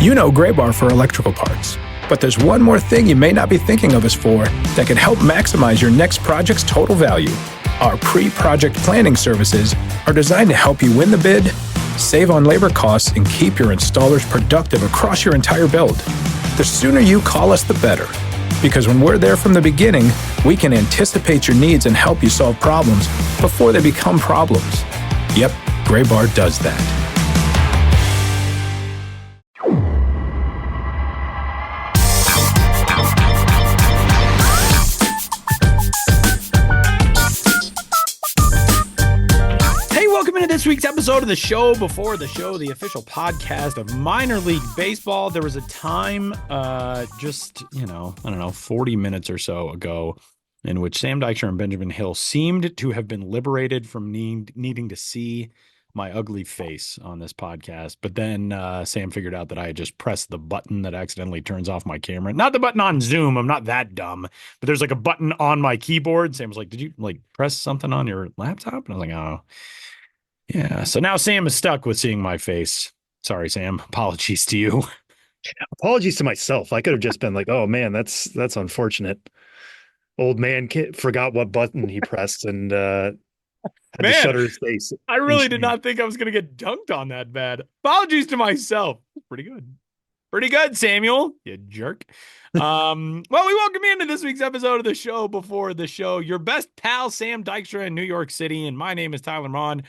You know Gray Bar for electrical parts, but there's one more thing you may not be thinking of us for that can help maximize your next project's total value. Our pre-project planning services are designed to help you win the bid, save on labor costs, and keep your installers productive across your entire build. The sooner you call us, the better. Because when we're there from the beginning, we can anticipate your needs and help you solve problems before they become problems. Yep, Gray Bar does that. This week's episode of the show before the show, the official podcast of minor league baseball. There was a time just, 40 minutes or so ago in which Sam Dykstra and Benjamin Hill seemed to have been liberated from needing to see my ugly face on this podcast. But then Sam figured out that I had just pressed the button that accidentally turns off my camera. Not the button on Zoom. I'm not that dumb. But there's like a button on my keyboard. Sam was like, did you press something on your laptop? And I was like, oh. Yeah, so now Sam is stuck with seeing my face. Sorry, Sam. Apologies to you. Apologies to myself. I could have just been like, oh, man, that's unfortunate. Old man forgot what button he pressed and had to shutter his face. I really did not think I was going to get dunked on that bad. Apologies to myself. Pretty good. Pretty good, Samuel, you jerk. Well, we welcome you into this week's episode of the show before the show. Your best pal, Sam Dykstra in New York City, and my name is Tyler Mon.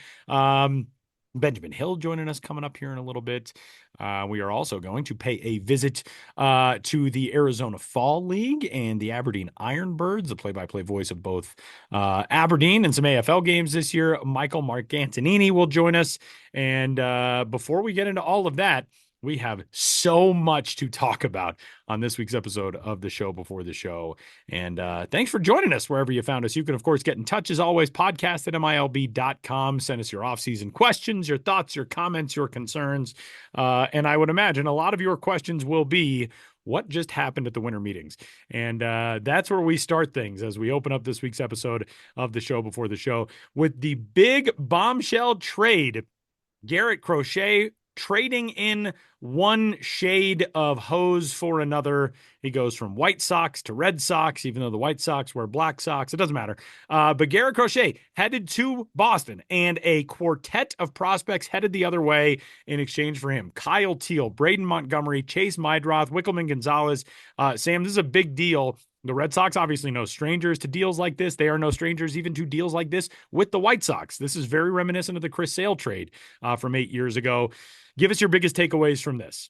Benjamin Hill joining us coming up here in a little bit. We are also going to pay a visit to the Arizona Fall League and the Aberdeen Ironbirds, the play-by-play voice of both Aberdeen and some AFL games this year. Michael Marcantonini will join us. And before we get into all of that, we have so much to talk about on this week's episode of the show before the show. And thanks for joining us wherever you found us. You can, of course, get in touch as always, podcast@milb.com. Send us your off-season questions, your thoughts, your comments, your concerns. And I would imagine a lot of your questions will be, what just happened at the winter meetings? And that's where we start things as we open up this week's episode of the show before the show with the big bombshell trade. Garret Crochet trading in one shade of hose for another. He goes from White Sox to Red Sox, even though the White Sox wear black socks. It doesn't matter. But Garret Crochet headed to Boston, and a quartet of prospects headed the other way in exchange for him. Kyle Teal, Braden Montgomery, Chase Meidroth, Wickelman Gonzalez. Sam, this is a big deal. The Red Sox, obviously no strangers to deals like this. They are no strangers even to deals like this with the White Sox. This is very reminiscent of the Chris Sale trade from 8 years ago. Give us your biggest takeaways from this.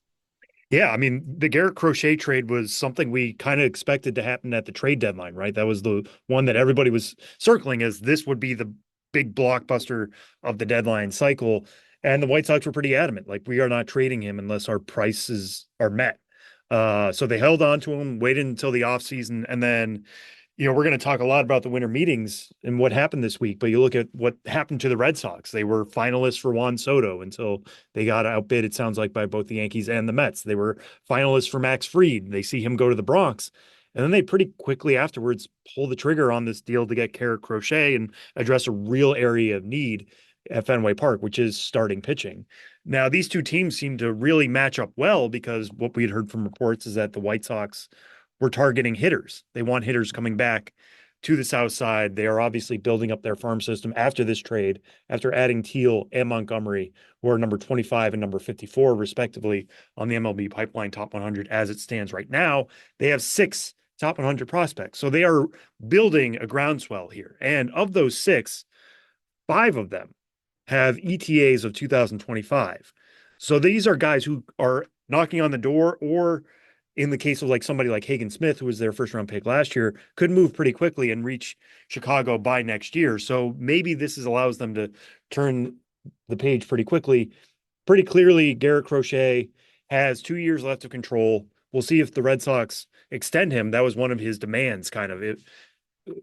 Yeah, I mean, the Garret Crochet trade was something we kind of expected to happen at the trade deadline, right? That was the one that everybody was circling as this would be the big blockbuster of the deadline cycle. And the White Sox were pretty adamant, like, we are not trading him unless our prices are met. So they held on to him, waited until the offseason, and then, we're going to talk a lot about the winter meetings and what happened this week, but you look at what happened to the Red Sox. They were finalists for Juan Soto until they got outbid, it sounds like, by both the Yankees and the Mets. They were finalists for Max Fried. They see him go to the Bronx, and then they pretty quickly afterwards pull the trigger on this deal to get Garret Crochet and address a real area of need at Fenway Park, which is starting pitching. Now, these two teams seem to really match up well because what we had heard from reports is that the White Sox were targeting hitters. They want hitters coming back to the South Side. They are obviously building up their farm system after this trade, after adding Teal and Montgomery, who are number 25 and number 54, respectively, on the MLB Pipeline Top 100 as it stands right now. They have 6 Top 100 prospects. So they are building a groundswell here. And of those 6, 5 of them have ETAs of 2025. So these are guys who are knocking on the door, or in the case of like somebody like Hagen Smith, who was their first round pick last year, could move pretty quickly and reach Chicago by next year. So maybe this allows them to turn the page pretty quickly. Pretty clearly, Garret Crochet has 2 years left of control. We'll see if the Red Sox extend him. That was one of his demands, kind of,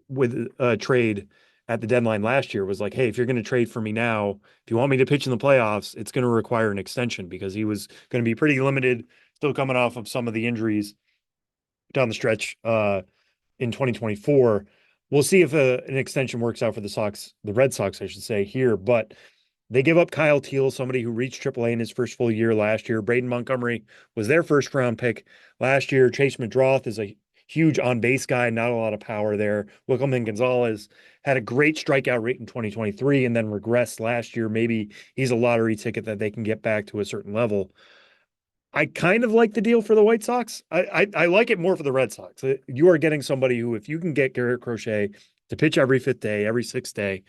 with a trade at the deadline last year, was like, hey, if you're going to trade for me now, if you want me to pitch in the playoffs, it's going to require an extension, because he was going to be pretty limited, still coming off of some of the injuries down the stretch in 2024. We'll see if an extension works out for the Red Sox, I should say, here. But They give up Kyle Teal, somebody who reached AAA in his first full year last year. Braden Montgomery was their first round pick last year. Chase Madroth is a huge on base guy, not a lot of power there. Wilkerman Gonzalez had a great strikeout rate in 2023 and then regressed last year. Maybe he's a lottery ticket that they can get back to a certain level. I kind of like the deal for the White Sox. I like it more for the Red Sox. You are getting somebody who, if you can get Garret Crochet to pitch every fifth day, every sixth day,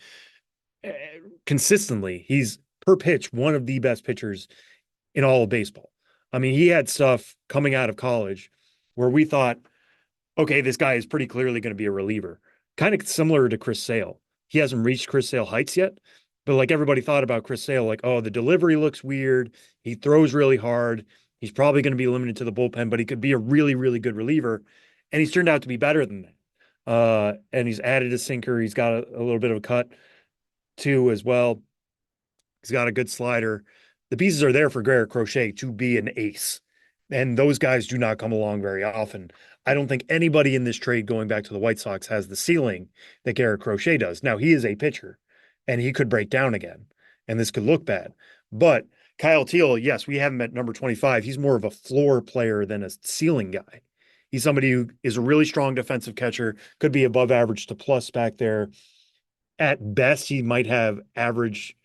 consistently, he's per pitch one of the best pitchers in all of baseball. I mean, he had stuff coming out of college where we thought, okay, this guy is pretty clearly going to be a reliever. Kind of similar to Chris Sale. He hasn't reached Chris Sale heights yet, but like everybody thought about Chris Sale, like, oh, the delivery looks weird. He throws really hard. He's probably going to be limited to the bullpen, but he could be a really, really good reliever. And he's turned out to be better than that. And he's added a sinker. He's got a little bit of a cut too as well. He's got a good slider. The pieces are there for Garret Crochet to be an ace. And those guys do not come along very often. I don't think anybody in this trade going back to the White Sox has the ceiling that Garret Crochet does. Now, he is a pitcher, and he could break down again, and this could look bad. But Kyle Teal, yes, we have him at number 25. He's more of a floor player than a ceiling guy. He's somebody who is a really strong defensive catcher, could be above average to plus back there. At best, he might have average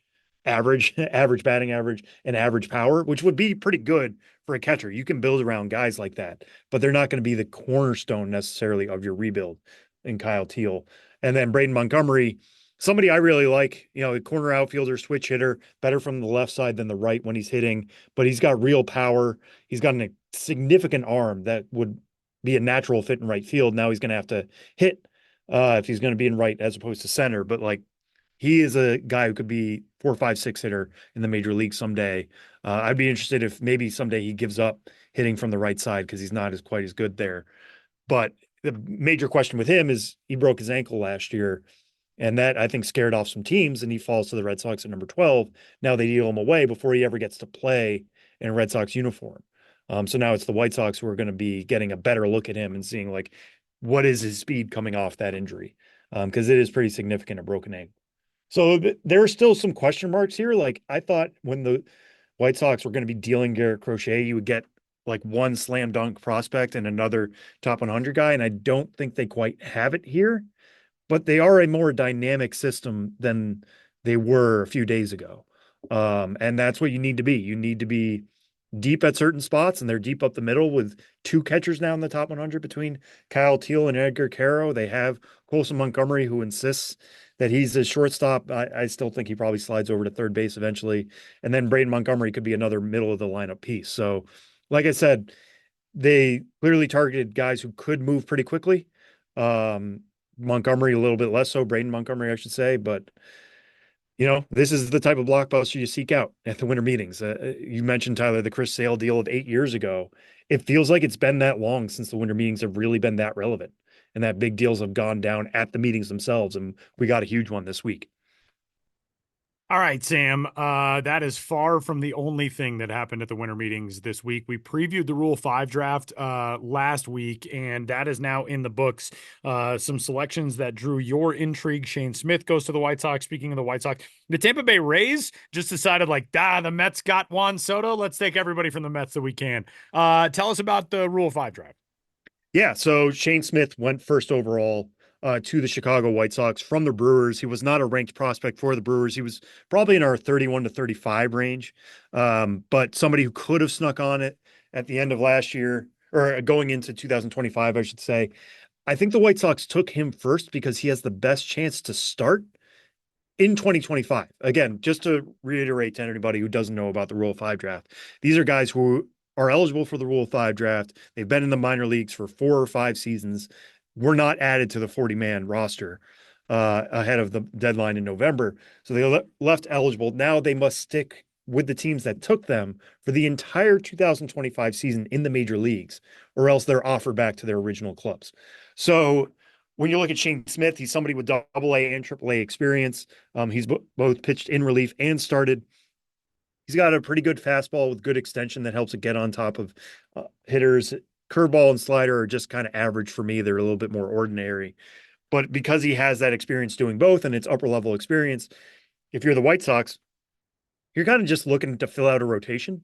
batting average and average power, which would be pretty good for a catcher. You can build around guys like that, but they're not going to be the cornerstone necessarily of your rebuild in Kyle Teal. And then Braden Montgomery, somebody I really like, a corner outfielder, switch hitter, better from the left side than the right when he's hitting, but he's got real power. He's got a significant arm that would be a natural fit in right field. Now he's going to have to hit if he's going to be in right as opposed to center, but like, he is a guy who could be 4, 5, 6 hitter in the major league someday. I'd be interested if maybe someday he gives up hitting from the right side because he's not quite as good there. But the major question with him is he broke his ankle last year, and that I think scared off some teams, and he falls to the Red Sox at number 12. Now they deal him away before he ever gets to play in a Red Sox uniform. So now it's the White Sox who are going to be getting a better look at him and seeing like what is his speed coming off that injury, because it is pretty significant, a broken ankle. So there are still some question marks here. Like I thought when the White Sox were going to be dealing Garret Crochet, you would get like one slam dunk prospect and another top 100 guy. And I don't think they quite have it here, but they are a more dynamic system than they were a few days ago. And that's what you need to be. You need to be deep at certain spots, and they're deep up the middle with 2 catchers now in the top 100 between Kyle Teal and Edgar Caro. They have Colson Montgomery, who insists that he's a shortstop. I still think he probably slides over to third base eventually. And then Braden Montgomery could be another middle of the lineup piece. So, like I said, they clearly targeted guys who could move pretty quickly. Montgomery a little bit less so, Braden Montgomery, I should say, but this is the type of blockbuster you seek out at the winter meetings. You mentioned, Tyler, the Chris Sale deal of 8 years ago. It feels like it's been that long since the winter meetings have really been that relevant and that big deals have gone down at the meetings themselves. And we got a huge one this week. All right, Sam, that is far from the only thing that happened at the winter meetings this week. We previewed the Rule 5 draft last week, and that is now in the books. Some selections that drew your intrigue. Shane Smith goes to the White Sox. Speaking of the White Sox, the Tampa Bay Rays just decided the Mets got Juan Soto. Let's take everybody from the Mets that we can. Tell us about the Rule 5 draft. Yeah, so Shane Smith went first overall to the Chicago White Sox from the Brewers. He was not a ranked prospect for the Brewers. He was probably in our 31 to 35 range, but somebody who could have snuck on it at the end of last year or going into 2025, I should say. I think the White Sox took him first because he has the best chance to start in 2025. Again, just to reiterate to anybody who doesn't know about the Rule 5 draft, these are guys who are eligible for the Rule 5 draft. They've been in the minor leagues for 4 or 5 seasons. Were not added to the 40-man roster ahead of the deadline in November. So they left eligible. Now they must stick with the teams that took them for the entire 2025 season in the major leagues, or else they're offered back to their original clubs. So when you look at Shane Smith, he's somebody with AA and AAA experience. He's both pitched in relief and started. He's got a pretty good fastball with good extension that helps it get on top of hitters. Curveball and slider are just kind of average for me. They're a little bit more ordinary. But because he has that experience doing both and it's upper level experience, if you're the White Sox, you're kind of just looking to fill out a rotation,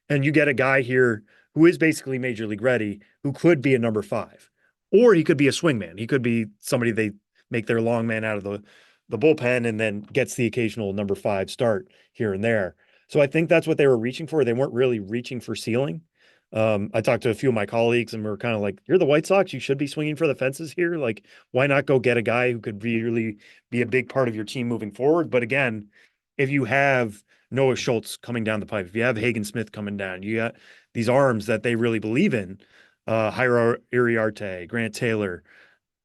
and you get a guy here who is basically major league ready, who could be a number 5, or he could be a swingman. He could be somebody they make their long man out of the bullpen and then gets the occasional number 5 start here and there. So I think that's what they were reaching for. They weren't really reaching for ceiling. I talked to a few of my colleagues and we're kind of like, you're the White Sox. You should be swinging for the fences here. Like, why not go get a guy who could really be a big part of your team moving forward? But again, if you have Noah Schultz coming down the pipe, if you have Hagen Smith coming down, you got these arms that they really believe in, Jairo Iriarte, Grant Taylor.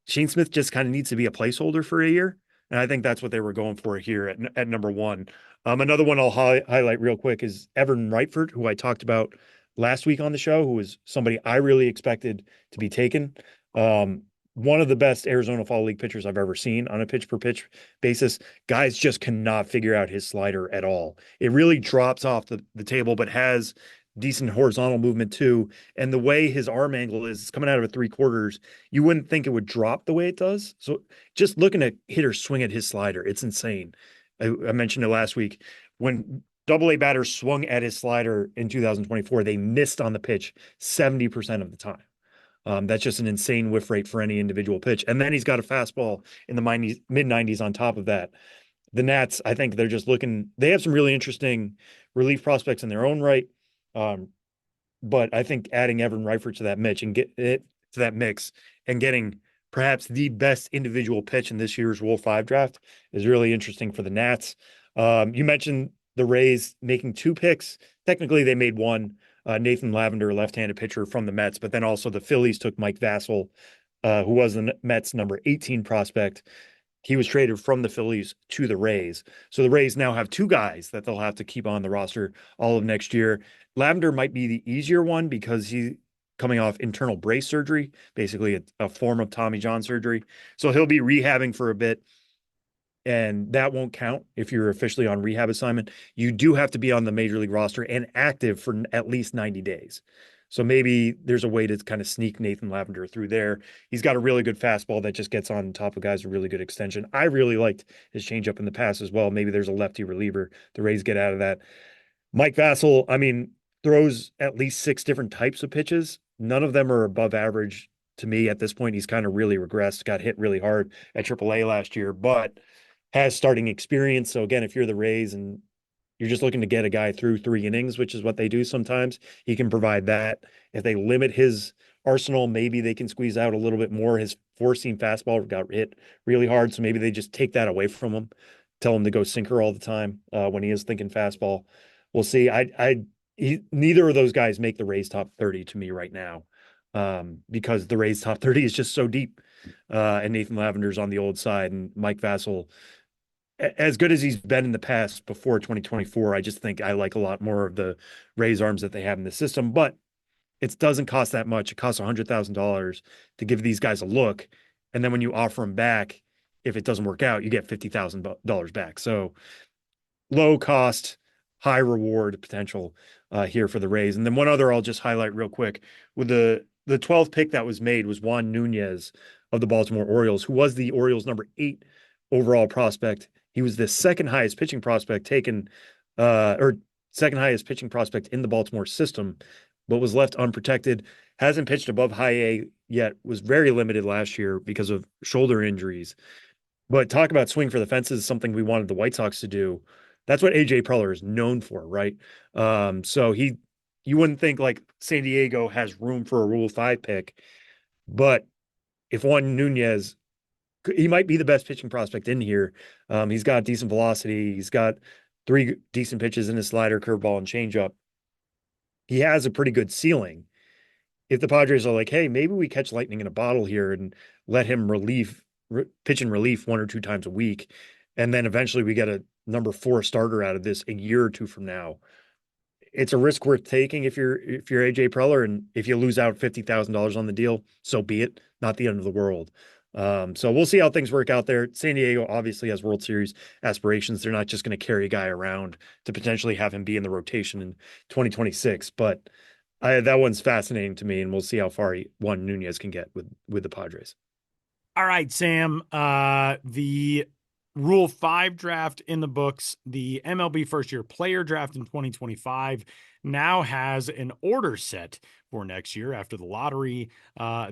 Shane Smith just kind of needs to be a placeholder for a year. And I think that's what they were going for here at number 1. Another one I'll highlight real quick is Evan Rightford, who I talked about last week on the show, who was somebody I really expected to be taken. One of the best Arizona Fall League pitchers I've ever seen on a pitch per pitch basis. Guys just cannot figure out his slider at all. It really drops off the table, but has decent horizontal movement too. And the way his arm angle is, it's coming out of a 3/4, you wouldn't think it would drop the way it does. So just looking at hitters swing at his slider, it's insane. I mentioned it last week. When AA batters swung at his slider in 2024, they missed on the pitch 70% of the time. That's just an insane whiff rate for any individual pitch. And then he's got a fastball in the mid-90s on top of that. The Nats, I think they're just looking, they have some really interesting relief prospects in their own right. But I think adding Evan Rightford to that mix and getting perhaps the best individual pitch in this year's Rule 5 draft is really interesting for the Nats. You mentioned the Rays making 2 picks. Technically, they made 1. Nathan Lavender, a left-handed pitcher from the Mets, but then also the Phillies took Mike Vassell, who was the Mets' number 18 prospect. He was traded from the Phillies to the Rays. So the Rays now have 2 guys that they'll have to keep on the roster all of next year. Lavender might be the easier one because he's coming off internal brace surgery, basically a form of Tommy John surgery. So he'll be rehabbing for a bit. And that won't count if you're officially on rehab assignment. You do have to be on the major league roster and active for at least 90 days. So maybe there's a way to kind of sneak Nathan Lavender through there. He's got a really good fastball that just gets on top of guys with really good extension. I really liked his changeup in the past as well. Maybe there's a lefty reliever. The Rays get out of that. Mike Vassell, I mean, throws at least 6 different types of pitches. None of them are above average to me at this point. He's kind of really regressed, got hit really hard at AAA last year, but has starting experience. So again, if you're the Rays and you're just looking to get a guy through 3 innings, which is what they do sometimes, he can provide that. If they limit his arsenal, maybe they can squeeze out a little bit more. His 4-seam fastball got hit really hard, so maybe they just take that away from him, tell him to go sinker all the time when he is thinking fastball. We'll see. Neither of those guys make the Rays top 30 to me right now, because the Rays top 30 is just so deep. And Nathan Lavender's on the old side, and Mike Vassell, as good as he's been in the past before 2024, I just think I like a lot more of the Rays arms that they have in the system. But it doesn't cost that much. It costs $100,000 to give these guys a look. And then when you offer them back, if it doesn't work out, you get $50,000 back. So low cost, high reward potential here for the Rays. And then one other I'll just highlight real quick. With the 12th pick that was made was Juan Nunez of the Baltimore Orioles, who was the Orioles' number 8 overall prospect. He was the second highest pitching prospect taken, or second highest pitching prospect in the Baltimore system, but was left unprotected. Hasn't pitched above high A yet, was very limited last year because of shoulder injuries. But talk about swing for the fences, something we wanted the White Sox to do. That's what AJ Preller is known for, right? So you wouldn't think like San Diego has room for a Rule 5 pick, but if Juan Nunez, he might be the best pitching prospect in here. He's got decent velocity. He's got 3 decent pitches in his slider, curveball, and changeup. He has a pretty good ceiling. If the Padres are like, hey, maybe we catch lightning in a bottle here and let him pitch in relief 1 or 2 times a week, and then eventually we get a number 4 starter out of this a year or 2 from now, it's a risk worth taking if you're AJ Preller, and if you lose out $50,000 on the deal, so be it. Not the end of the world. So we'll see how things work out there. San Diego obviously has World Series aspirations. They're not just going to carry a guy around to potentially have him be in the rotation in 2026. But that one's fascinating to me, and we'll see how far Juan Nunez can get with the Padres. All right, Sam. The Rule 5 draft in the books. The MLB first year player draft in 2025 now has an order set for next year after the lottery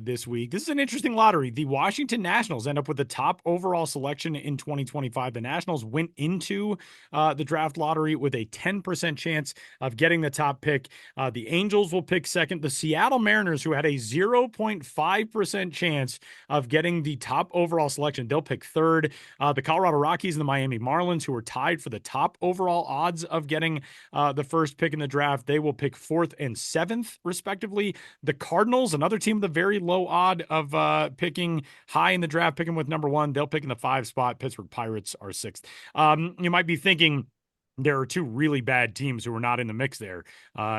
this week. This is an interesting lottery. The Washington Nationals end up with the top overall selection in 2025. The Nationals went into the draft lottery with a 10% chance of getting the top pick. The Angels will pick second. The Seattle Mariners, who had a 0.5% chance of getting the top overall selection, they'll pick third. The Colorado Rockies and the Miami Marlins, who are tied for the top overall odds of getting the first pick in the draft, they will pick fourth and seventh, respectively. The Cardinals, another team with a very low odd of picking high in the draft, picking with number 1, they'll pick in the 5 spot. Pittsburgh Pirates are 6th. You might be thinking, there are 2 really bad teams who are not in the mix there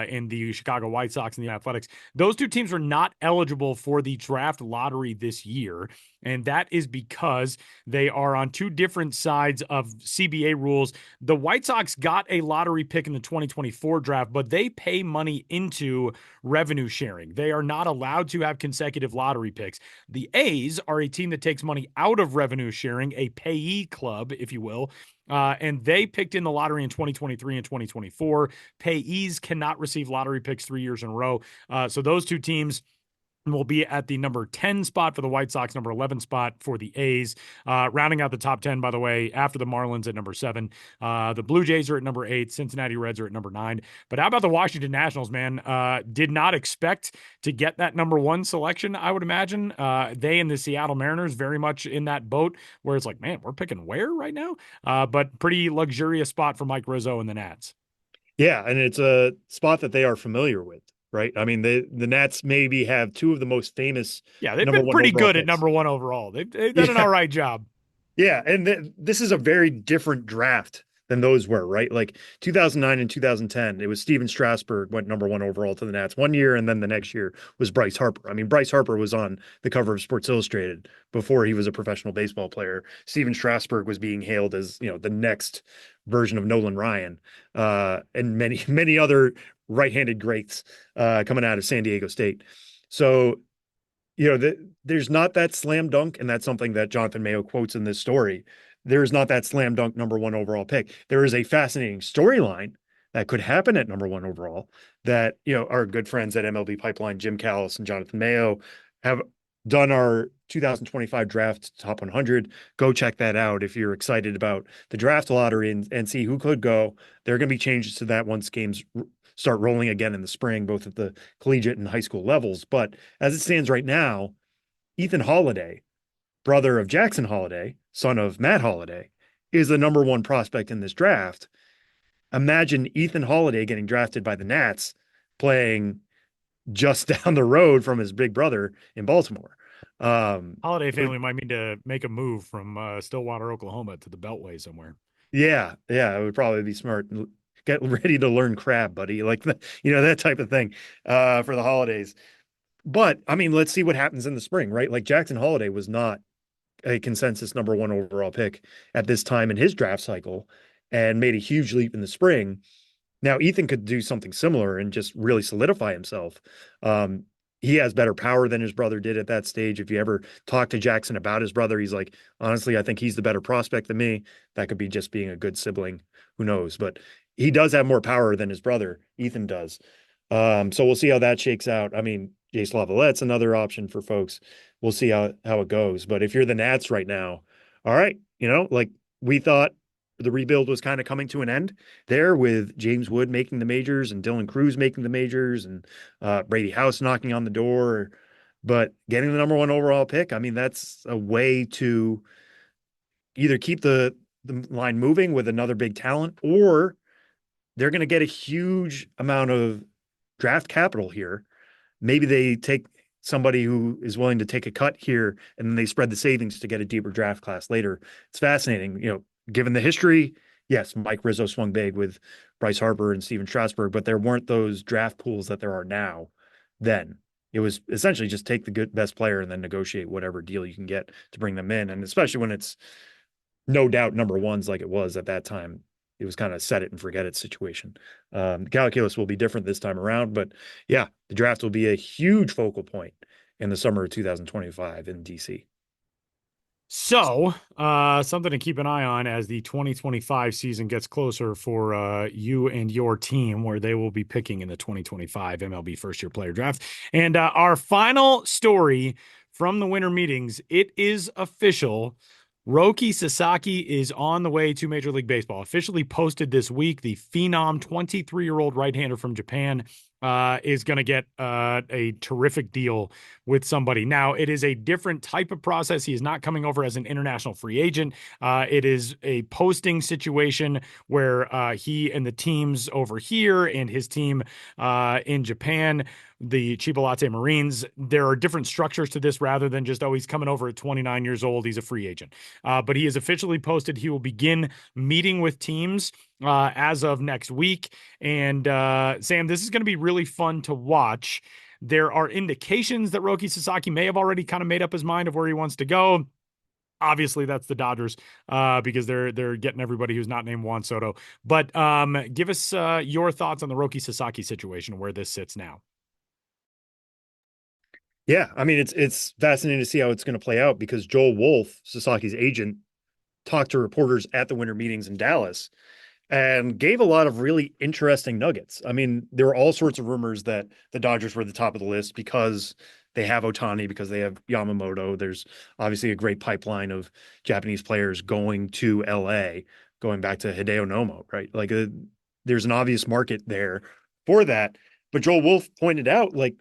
in the Chicago White Sox and the Athletics. Those 2 teams are not eligible for the draft lottery this year, and that is because they are on 2 different sides of CBA rules. The White Sox got a lottery pick in the 2024 draft, but they pay money into revenue sharing. They are not allowed to have consecutive lottery picks. The A's are a team that takes money out of revenue sharing, a payee club, if you will. And they picked in the lottery in 2023 and 2024. Payees cannot receive lottery picks 3 years in a row. So those 2 teams will be at the number 10 spot for the White Sox, number 11 spot for the A's. Rounding out the top 10, by the way, after the Marlins at number 7. The Blue Jays are at number 8. Cincinnati Reds are at number 9. But how about the Washington Nationals, man? Did not expect to get that number 1 selection, I would imagine. They and the Seattle Mariners very much in that boat where it's like, man, we're picking where right now? But pretty luxurious spot for Mike Rizzo and the Nats. Yeah, and it's a spot that they are familiar with. Right. I mean, the Nats maybe have 2 of the most famous. Yeah, they've been pretty good at number 1 overall. They've done an all right job. Yeah. And this is a very different draft than those were, right? Like 2009 and 2010, it was Steven Strasburg went number 1 overall to the Nats one year. And then the next year was Bryce Harper. I mean, Bryce Harper was on the cover of Sports Illustrated before he was a professional baseball player. Steven Strasburg was being hailed as, the next version of Nolan Ryan, and many, many other right-handed greats coming out of San Diego State. So, there's not that slam dunk, and that's something that Jonathan Mayo quotes in this story. There's not that slam dunk number 1 overall pick. There is a fascinating storyline that could happen at number 1 overall that, our good friends at MLB Pipeline, Jim Callis and Jonathan Mayo, have done our 2025 draft top 100. Go check that out if you're excited about the draft lottery and see who could go. There are going to be changes to that once games start rolling again in the spring, both at the collegiate and high school levels. But as it stands right now, Ethan Holiday, brother of Jackson Holiday, son of Matt Holiday, is the number 1 prospect in this draft. Imagine Ethan Holiday getting drafted by the Nats, playing just down the road from his big brother in Baltimore. Holiday family might need to make a move from Stillwater, Oklahoma to the Beltway somewhere. Yeah, it would probably be smart. Get ready to learn crab, buddy. Like, that type of thing for the holidays. But, I mean, let's see what happens in the spring, right? Like, Jackson Holiday was not a consensus number 1 overall pick at this time in his draft cycle and made a huge leap in the spring. Now, Ethan could do something similar and just really solidify himself. He has better power than his brother did at that stage. If you ever talk to Jackson about his brother, he's like, honestly, I think he's the better prospect than me. That could be just being a good sibling. Who knows? But he does have more power than his brother, Ethan does. So we'll see how that shakes out. I mean, Jace Lavallette's another option for folks. We'll see how it goes. But if you're the Nats right now, all right, like we thought the rebuild was kind of coming to an end there with James Wood making the majors and Dylan Cruz making the majors and Brady House knocking on the door. But getting the number 1 overall pick, I mean, that's a way to either keep the line moving with another big talent, or they're going to get a huge amount of draft capital here. Maybe they take somebody who is willing to take a cut here and then they spread the savings to get a deeper draft class later. It's fascinating. Given the history, yes, Mike Rizzo swung big with Bryce Harper and Steven Strasburg, but there weren't those draft pools that there are now then. It was essentially just take the best player and then negotiate whatever deal you can get to bring them in. And especially when it's no doubt number 1s like it was at that time, it was kind of set it and forget it situation. The calculus will be different this time around, but yeah, the draft will be a huge focal point in the summer of 2025 in DC. So, something to keep an eye on as the 2025 season gets closer for you and your team, where they will be picking in the 2025 MLB First Year Player Draft. And our final story from the winter meetings, it is official. Roki Sasaki is on the way to Major League Baseball. Officially posted this week, the phenom 23-year-old right-hander from Japan is going to get a terrific deal with somebody. Now, it is a different type of process. He is not coming over as an international free agent. It is a posting situation where he and the teams over here and his team in Japan, the Chipolate Marines, there are different structures to this rather than just, oh, he's coming over at 29 years old. He's a free agent. But he is officially posted. He will begin meeting with teams as of next week. And Sam, this is going to be really fun to watch. There are indications that Roki Sasaki may have already kind of made up his mind of where he wants to go. Obviously, that's the Dodgers because they're getting everybody who's not named Juan Soto. But give us your thoughts on the Roki Sasaki situation, where this sits now. Yeah, I mean it's fascinating to see how it's going to play out because Joel Wolf, Sasaki's agent, talked to reporters at the winter meetings in Dallas and gave a lot of really interesting nuggets. I mean, there were all sorts of rumors that the Dodgers were at the top of the list because they have Ohtani, because they have Yamamoto. There's obviously a great pipeline of Japanese players going to LA, going back to Hideo Nomo, right? Like there's an obvious market there for that. But Joel Wolf pointed out, like,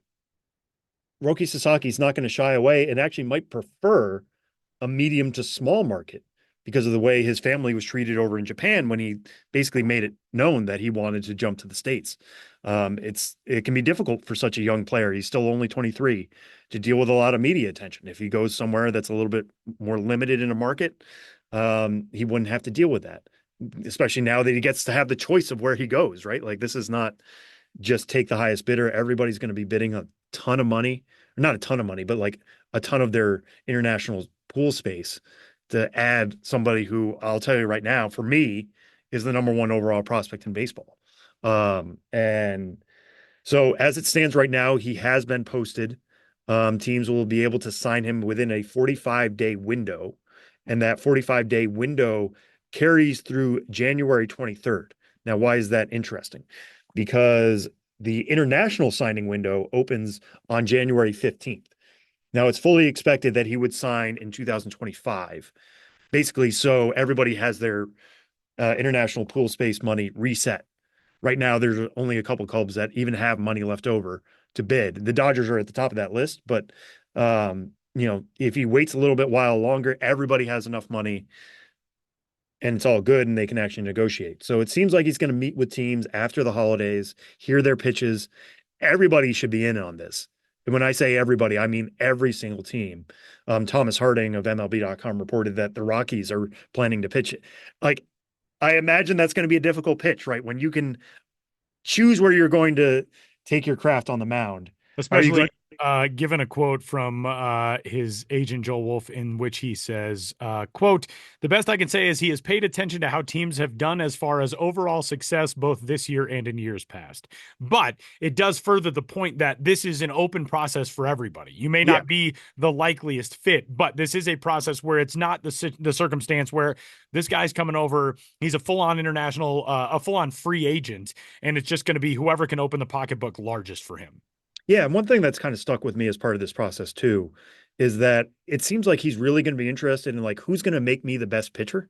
Roki Sasaki's not going to shy away and actually might prefer a medium to small market because of the way his family was treated over in Japan when he basically made it known that he wanted to jump to the States. It can be difficult for such a young player. He's still only 23 to deal with a lot of media attention. If he goes somewhere that's a little bit more limited in a market, he wouldn't have to deal with that, especially now that he gets to have the choice of where he goes, right? Like this is not just take the highest bidder. Everybody's going to be bidding a ton of money, not a ton of money, but like a ton of their international pool space to add somebody who I'll tell you right now, for me, is the number one overall prospect in baseball. And so as it stands right now, he has been posted. Teams will be able to sign him within a 45-day window. And that 45-day window carries through January 23rd. Now, why is that interesting? Because the international signing window opens on January 15th. Now, it's fully expected that he would sign in 2025, basically, so everybody has their international pool space money reset. Right now, there's only a couple clubs that even have money left over to bid. The Dodgers are at the top of that list, but if he waits a little bit while longer, everybody has enough money and it's all good and they can actually negotiate. So it seems like he's going to meet with teams after the holidays, hear their pitches. Everybody should be in on this. And when I say everybody, I mean every single team. Thomas Harding of MLB.com reported that the Rockies are planning to pitch it. Like, I imagine that's going to be a difficult pitch, right? When you can choose where you're going to take your craft on the mound. Especially given a quote from his agent, Joel Wolf, in which he says, quote, "The best I can say is he has paid attention to how teams have done as far as overall success, both this year and in years past." But it does further the point that this is an open process for everybody. You may not be the likeliest fit, but this is a process where it's not the circumstance where this guy's coming over, he's a full-on international, a full-on free agent, and it's just going to be whoever can open the pocketbook largest for him. Yeah, and one thing that's kind of stuck with me as part of this process too is that it seems like he's really going to be interested in like who's going to make me the best pitcher.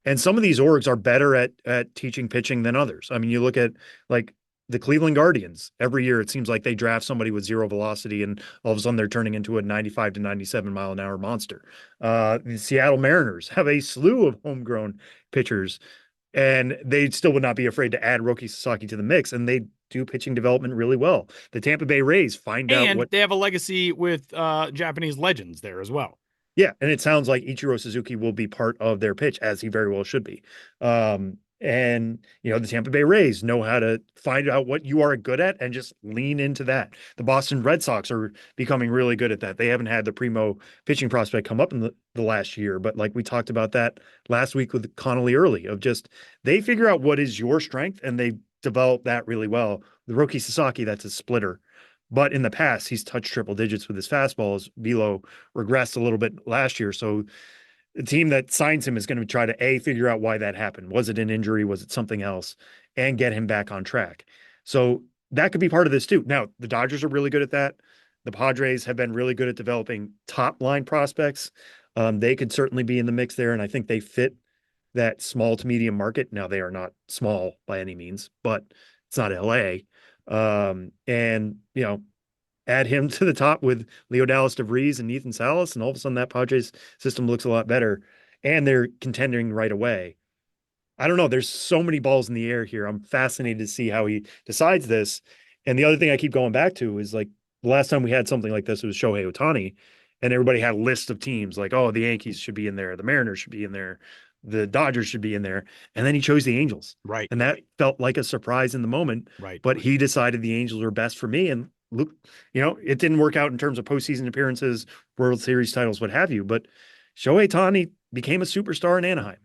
And some of these orgs are better at teaching pitching than others. I mean, you look at like the Cleveland Guardians. Every year it seems like they draft somebody with zero velocity and all of a sudden they're turning into a 95 to 97 mile an hour monster. The Seattle Mariners have a slew of homegrown pitchers and they still would not be afraid to add Roki Sasaki to the mix, and they do pitching development really well. The Tampa Bay Rays find out what they have a legacy with Japanese legends there as well. Yeah, and it sounds like Ichiro Suzuki will be part of their pitch, as he very well should be. And the Tampa Bay Rays know how to find out what you are good at and just lean into that. The Boston Red Sox are becoming really good at that. They haven't had the primo pitching prospect come up in the last year, but like we talked about that last week with Connolly Early, of just they figure out what is your strength and they develop that really well. The Roki Sasaki, that's a splitter. But in the past, he's touched triple digits with his fastballs. Velo regressed a little bit last year. So the team that signs him is going to try to figure out why that happened. Was it an injury? Was it something else? And get him back on track. So that could be part of this too. Now, the Dodgers are really good at that. The Padres have been really good at developing top line prospects. They could certainly be in the mix there. And I think they fit that small to medium market. Now, they are not small by any means, but it's not LA. And, add him to the top with Leo Dallas DeVries and Ethan Salas, and all of a sudden that Padres system looks a lot better, and they're contending right away. I don't know. There's so many balls in the air here. I'm fascinated to see how he decides this. And the other thing I keep going back to is like the last time we had something like this, it was Shohei Ohtani, and everybody had a list of teams like, oh, the Yankees should be in there, the Mariners should be in there, the Dodgers should be in there, and then he chose the Angels. Right. And that felt like a surprise in the moment. Right. But he decided the Angels were best for me, and look, it didn't work out in terms of postseason appearances, World Series titles, what have you. But Shohei Ohtani became a superstar in Anaheim.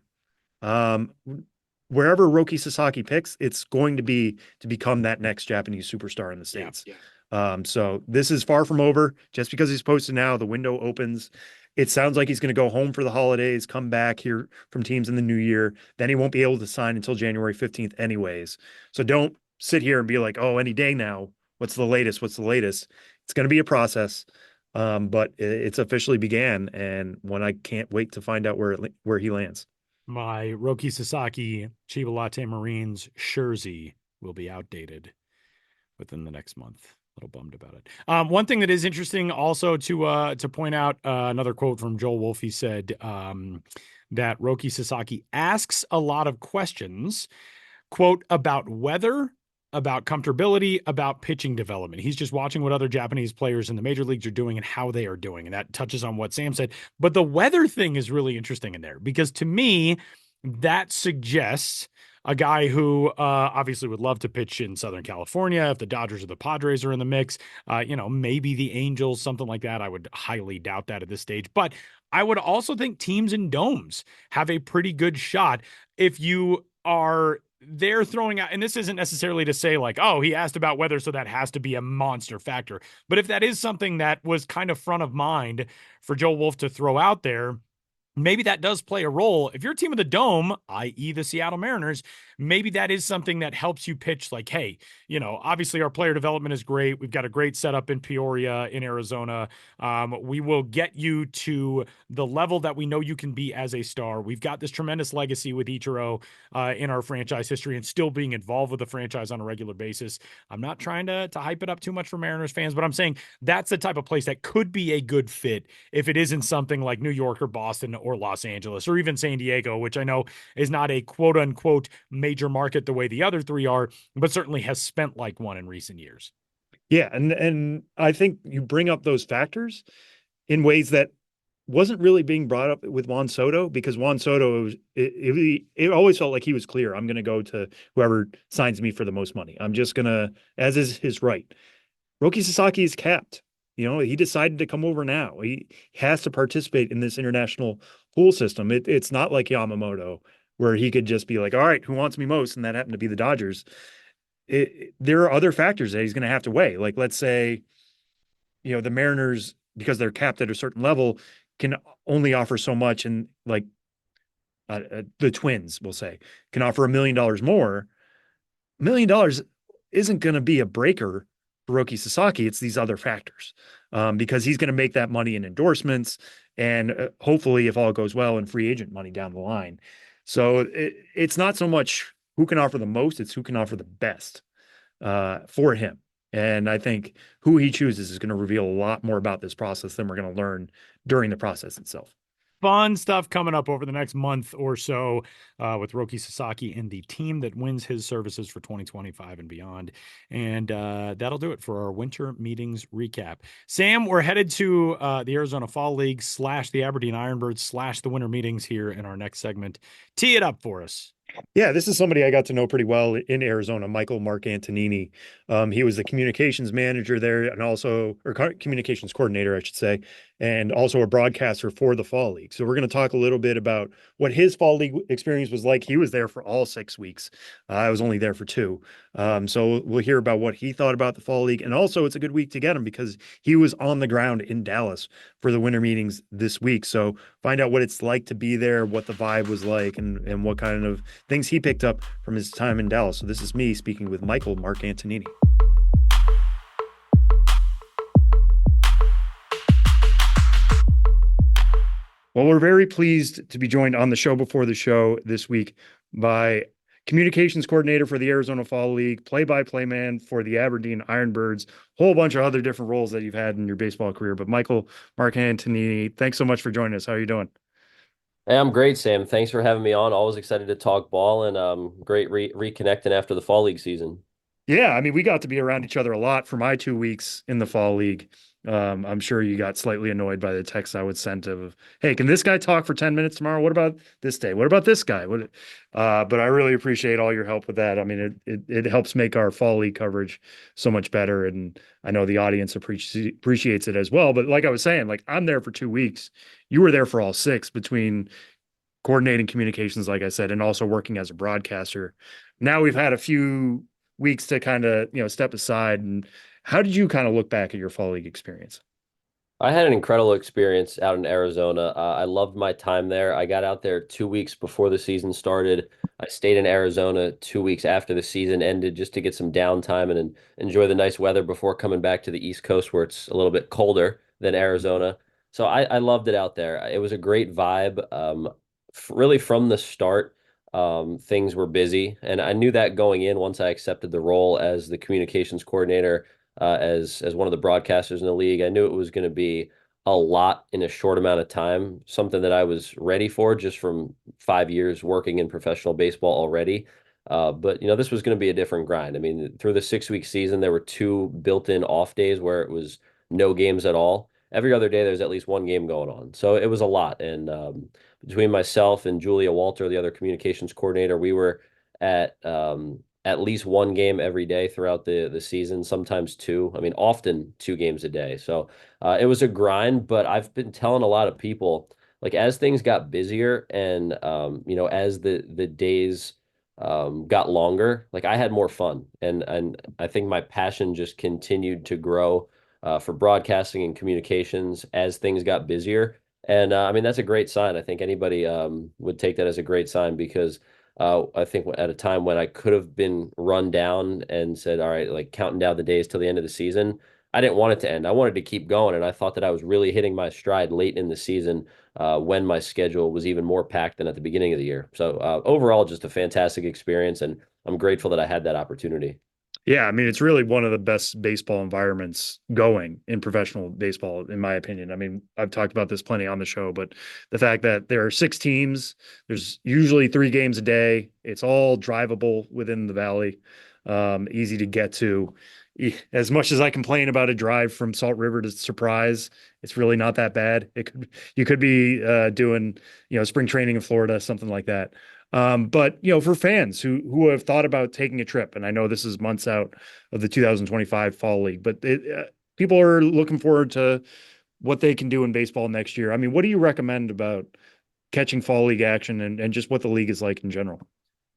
Wherever Roki Sasaki picks, it's going to be to become that next Japanese superstar in the States. Yeah. So this is far from over. Just because he's posted now, the window opens. It sounds like he's going to go home for the holidays, come back here from teams in the new year. Then he won't be able to sign until January 15th anyways. So don't sit here and be like, oh, any day now. What's the latest? What's the latest? It's going to be a process, but it's officially began, and one I can't wait to find out where he lands. My Roki Sasaki Chiba Latte Marines jersey will be outdated within the next month. A little bummed about it. One thing that is interesting also to point out, another quote from Joel Wolfe. He said that Roki Sasaki asks a lot of questions, quote, about weather, about comfortability, about pitching development. He's just watching what other Japanese players in the major leagues are doing and how they are doing. And that touches on what Sam said. But the weather thing is really interesting in there, because to me, that suggests a guy who obviously would love to pitch in Southern California. If the Dodgers or the Padres are in the mix, maybe the Angels, something like that. I would highly doubt that at this stage. But I would also think teams in domes have a pretty good shot if you are they're throwing out, and this isn't necessarily to say like, oh, he asked about weather, so that has to be a monster factor. But if that is something that was kind of front of mind for Joe Wolfe to throw out there, maybe that does play a role. If you're a team of the dome, i.e. the Seattle Mariners, maybe that is something that helps you pitch like, hey, obviously our player development is great. We've got a great setup in Peoria, in Arizona. We will get you to the level that we know you can be as a star. We've got this tremendous legacy with Ichiro in our franchise history and still being involved with the franchise on a regular basis. I'm not trying to hype it up too much for Mariners fans, but I'm saying that's the type of place that could be a good fit if it isn't something like New York or Boston or Los Angeles or even San Diego, which I know is not a quote unquote major market the way the other three are, but certainly has spent like one in recent years. Yeah. And I think you bring up those factors in ways that wasn't really being brought up with Juan Soto, because Juan Soto, it always felt like he was clear. I'm going to go to whoever signs me for the most money. I'm just going to, as is his right. Roki Sasaki is capped. He decided to come over now. He has to participate in this international pool system. It's not like Yamamoto, where he could just be like, all right, who wants me most? And that happened to be the Dodgers. There are other factors that he's going to have to weigh. Like, let's say, the Mariners, because they're capped at a certain level, can only offer so much. And like the Twins, we'll say, can offer $1 million more. $1 million isn't going to be a breaker for Roki Sasaki. It's these other factors, because he's going to make that money in endorsements and hopefully, if all goes well, in free agent money down the line. So it's not so much who can offer the most, it's who can offer the best for him. And I think who he chooses is going to reveal a lot more about this process than we're going to learn during the process itself. Fun stuff coming up over the next month or so with Roki Sasaki and the team that wins his services for 2025 and beyond. And that'll do it for our winter meetings recap. Sam, we're headed to the Arizona Fall League / the Aberdeen Ironbirds / the winter meetings here in our next segment. Tee it up for us. Yeah, this is somebody I got to know pretty well in Arizona, Michael Marcantonini. He was the communications manager there, and also, or communications coordinator, I should say, and also a broadcaster for the Fall League. So we're going to talk a little bit about what his Fall League experience was like. He was there for all 6 weeks. I was only there for 2. So we'll hear about what he thought about the Fall League. And also, it's a good week to get him because he was on the ground in Dallas for the winter meetings this week. So find out what it's like to be there, what the vibe was like, and what kind of things he picked up from his time in Dallas. So this is me speaking with Michael Marcantonini. Well, we're very pleased to be joined on the show before the show this week by communications coordinator for the Arizona Fall League, play-by-play man for the Aberdeen Ironbirds, whole bunch of other different roles that you've had in your baseball career. But Michael Marcantonini, thanks so much for joining us. How are you doing? Hey, I'm great, Sam. Thanks for having me on. Always excited to talk ball and great reconnecting after the fall league season. Yeah, I mean, we got to be around each other a lot for my 2 weeks in the Fall League. I'm sure you got slightly annoyed by the text I would send of, hey, can this guy talk for 10 minutes tomorrow? What about this day? What about this guy? But I really appreciate all your help with that. I mean, it helps make our Fall League coverage so much better. And I know the audience appreciates it as well. But like I was saying, like I'm there for 2 weeks. You were there for all 6 between coordinating communications, like I said, and also working as a broadcaster. Now we've had a few weeks to kind of, step aside. And how did you kind of look back at your Fall League experience? I had an incredible experience out in Arizona. I loved my time there. I got out there 2 weeks before the season started. I stayed in Arizona 2 weeks after the season ended just to get some downtime and enjoy the nice weather before coming back to the East Coast where it's a little bit colder than Arizona. So I loved it out there. It was a great vibe. Really from the start, things were busy, and I knew that going in once I accepted the role as the communications coordinator, as one of the broadcasters in the league. I knew it was going to be a lot in a short amount of time, something that I was ready for just from 5 years working in professional baseball already. But this was going to be a different grind. I mean, through the 6 week season, there were 2 built-in off days where it was no games at all. Every other day, there's at least one game going on. So it was a lot. And between myself and Julia Walter, the other communications coordinator, we were at least one game every day throughout the season, sometimes 2. I mean, often 2 games a day. So it was a grind, but I've been telling a lot of people, like as things got busier and as the days got longer, like I had more fun, and I think my passion just continued to grow for broadcasting and communications as things got busier. And I mean, that's a great sign. I think anybody would take that as a great sign because I think at a time when I could have been run down and said, all right, like counting down the days till the end of the season, I didn't want it to end. I wanted to keep going. And I thought that I was really hitting my stride late in the season when my schedule was even more packed than at the beginning of the year. So overall, just a fantastic experience. And I'm grateful that I had that opportunity. Yeah, I mean, it's really one of the best baseball environments going in professional baseball, in my opinion. I mean, I've talked about this plenty on the show, but the fact that there are 6 teams, there's usually 3 games a day. It's all drivable within the valley, easy to get to. As much as I complain about a drive from Salt River to Surprise, it's really not that bad. You could be doing, spring training in Florida, something like that. But for fans who have thought about taking a trip, and I know this is months out of the 2025 Fall League, but people are looking forward to what they can do in baseball next year. I mean, what do you recommend about catching Fall League action and just what the league is like in general?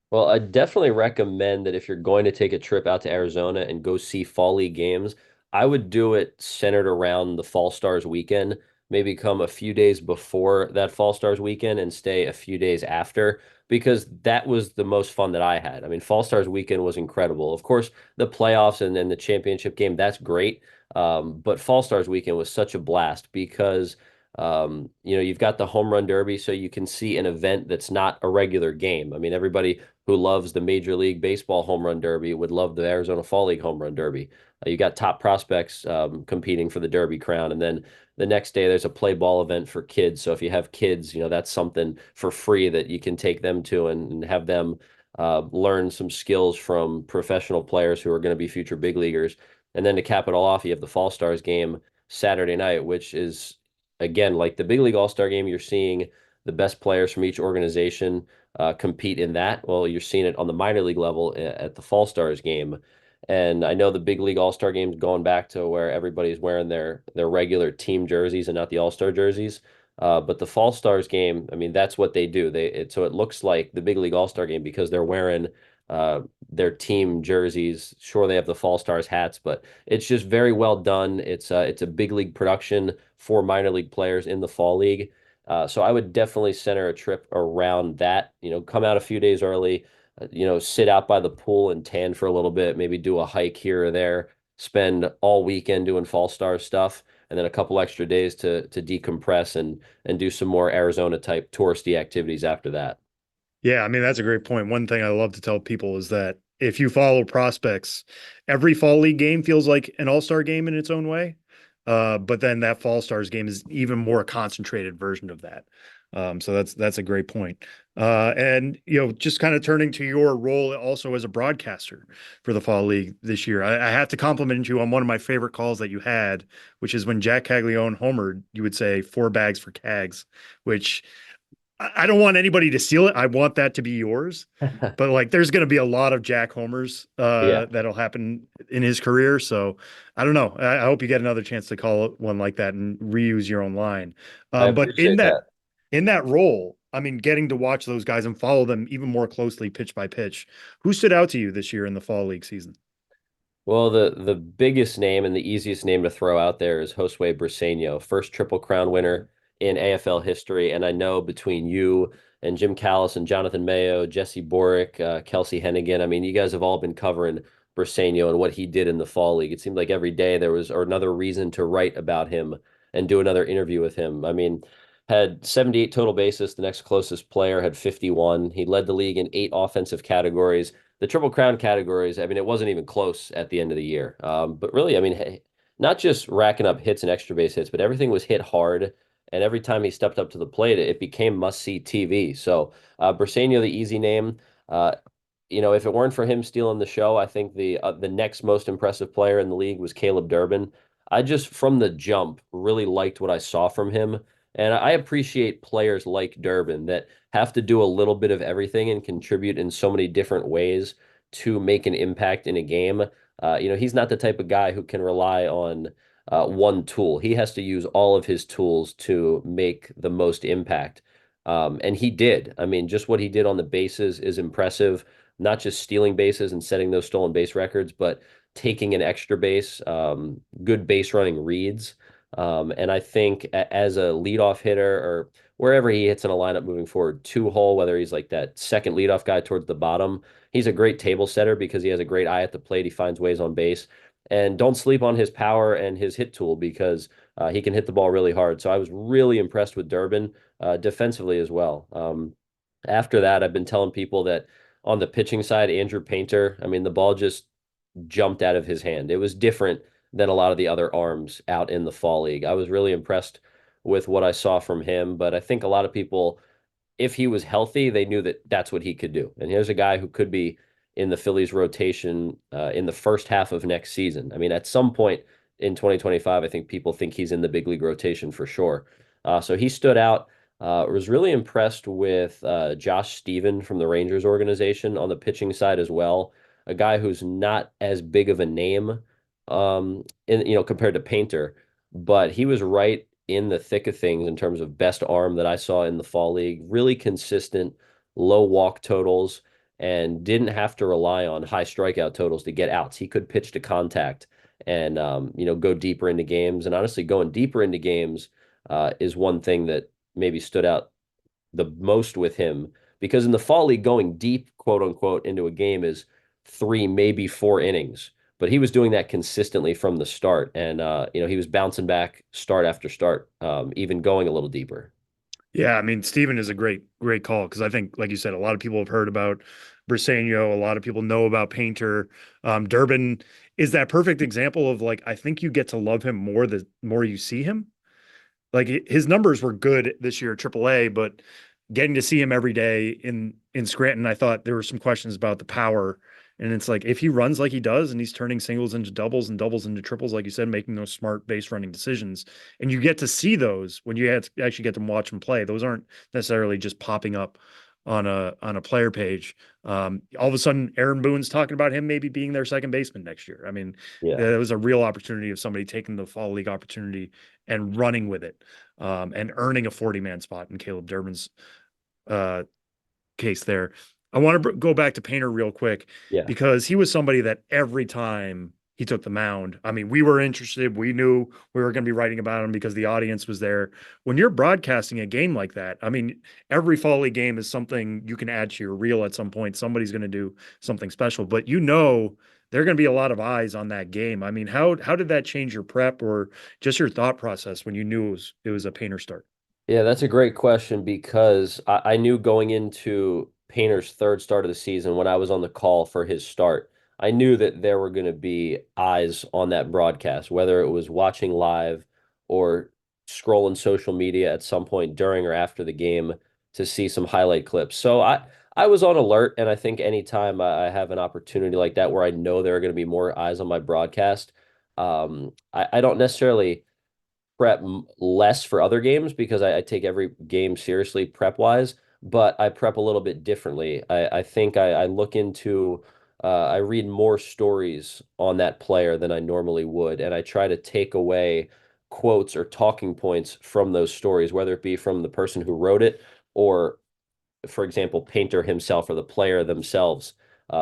Well, I definitely recommend that if you're going to take a trip out to Arizona and go see Fall League games, I would do it centered around the Fall Stars weekend, maybe come a few days before that Fall Stars weekend and stay a few days after, because that was the most fun that I had. I mean, Fall Stars weekend was incredible. Of course, the playoffs and then the championship game, that's great. But Fall Stars weekend was such a blast because you've got the home run derby, so you can see an event that's not a regular game. I mean, everybody who loves the Major League Baseball home run derby would love the Arizona Fall League home run derby. You got top prospects competing for the derby crown, and then the next day there's a play ball event for kids. So if you have kids, that's something for free that you can take them to and have them learn some skills from professional players who are going to be future big leaguers. And then to cap it all off, you have the Fall Stars game Saturday night, which is again like the big league all-star game. You're seeing the best players from each organization compete in that. Well, you're seeing it on the minor league level at the Fall Stars game. And I know the big league All-Star game's going back to where everybody's wearing their regular team jerseys and not the All-Star jerseys. But the Fall Stars game, I mean, that's what they do. So it looks like the big league All-Star game because they're wearing their team jerseys. Sure, they have the Fall Stars hats, but it's just very well done. It's a big league production for minor league players in the fall league. So I would definitely center a trip around that. Come out a few days early, sit out by the pool and tan for a little bit, maybe do a hike here or there, spend all weekend doing Fall Star stuff, and then a couple extra days to decompress and do some more Arizona type touristy activities after that. Yeah, I mean, that's a great point. One thing I love to tell people is that if you follow prospects, every fall league game feels like an all-star game in its own way. But then that Fall Stars game is even more concentrated version of that. So that's a great point. And just kind of turning to your role also as a broadcaster for the Fall League this year, I have to compliment you on one of my favorite calls that you had, which is when Jack Caglione homered, you would say 4 bags for Cags, which I don't want anybody to steal it. I want that to be yours. But like there's going to be a lot of Jack homers Yeah, that'll happen in his career. So I don't know. I hope you get another chance to call one like that and reuse your own line. I But in appreciate that. that role, I mean, getting to watch those guys and follow them even more closely pitch by pitch, who stood out to you this year in the fall league season? Well, the biggest name and the easiest name to throw out there is Josue Briseño, first Triple Crown winner in AFL history. And I know between you and Jim Callis and Jonathan Mayo, Jesse Borick, Kelsey Hennigan, I mean, you guys have all been covering Briseño and what he did in the fall league. It seemed like every day there was or another reason to write about him and do another interview with him. I mean, had 78 total bases. The next closest player had 51. He led the league in 8 offensive categories. The Triple Crown categories, I mean, it wasn't even close at the end of the year. But really, I mean, hey, not just racking up hits and extra base hits, but everything was hit hard. And every time he stepped up to the plate, it became must-see TV. So Briseño, the easy name. Uh, if it weren't for him stealing the show, I think the next most impressive player in the league was Caleb Durbin. I just, from the jump, really liked what I saw from him. And I appreciate players like Durbin that have to do a little bit of everything and contribute in so many different ways to make an impact in a game. He's not the type of guy who can rely on one tool. He has to use all of his tools to make the most impact. And he did. I mean, just what he did on the bases is impressive, not just stealing bases and setting those stolen base records, but taking an extra base, good base running reads. And I think as a leadoff hitter or wherever he hits in a lineup moving forward, 2 hole, whether he's like that second leadoff guy towards the bottom, he's a great table setter because he has a great eye at the plate. He finds ways on base. And don't sleep on his power and his hit tool because he can hit the ball really hard. So I was really impressed with Durbin defensively as well. After that, I've been telling people that on the pitching side, Andrew Painter, I mean, the ball just jumped out of his hand. It was different than a lot of the other arms out in the fall league. I was really impressed with what I saw from him, but I think a lot of people, if he was healthy, they knew that that's what he could do. And here's a guy who could be in the Phillies rotation in the first half of next season. I mean, at some point in 2025, I think people think he's in the big league rotation for sure. So he stood out. Was really impressed with Josh Steven from the Rangers organization on the pitching side as well. A guy who's not as big of a name compared to Painter, but he was right in the thick of things in terms of best arm that I saw in the fall league. Really consistent, low walk totals, and didn't have to rely on high strikeout totals to get outs. He could pitch to contact and go deeper into games. And honestly, going deeper into games is one thing that maybe stood out the most with him because in the fall league, going deep, quote unquote, into a game is 3, maybe 4 innings. But he was doing that consistently from the start, and he was bouncing back start after start, even going a little deeper. Yeah, I mean, Steven is a great call because I think, like you said, a lot of people have heard about Briseño. A lot of people know about Painter. Durbin is that perfect example of like, I think you get to love him more the more you see him. Like his numbers were good this year at AAA, but getting to see him every day in Scranton, I thought there were some questions about the power. And it's like if he runs like he does and he's turning singles into doubles and doubles into triples, like you said, making those smart base running decisions, and you get to see those when you actually get to watch him play. Those aren't necessarily just popping up on a player page. All of a sudden, Aaron Boone's talking about him maybe being their second baseman next year. I mean, Yeah. it was a real opportunity of somebody taking the fall league opportunity and running with it, and earning a 40-man spot in Caleb Durbin's uh, case there. I want to go back to Painter real quick Yeah. because he was somebody that every time he took the mound, I mean, we were interested. We knew we were going to be writing about him because the audience was there. When you're broadcasting a game like that, I mean, every fall league game is something you can add to your reel at some point. Somebody's going to do something special, but there are going to be a lot of eyes on that game. I mean, how did that change your prep or just your thought process when you knew it was a Painter start? Yeah, that's a great question because I knew going into Painter's third start of the season when I was on the call for his start, I knew that there were going to be eyes on that broadcast, whether it was watching live or scrolling social media at some point during or after the game to see some highlight clips. So I was on alert, and I think anytime I have an opportunity like that where I know there are going to be more eyes on my broadcast, I don't necessarily prep less for other games because I take every game seriously prep wise, but I prep a little bit differently. I think I look into, I read more stories on that player than I normally would, and I try to take away quotes or talking points from those stories, whether it be from the person who wrote it or, for example, Painter himself or the player themselves,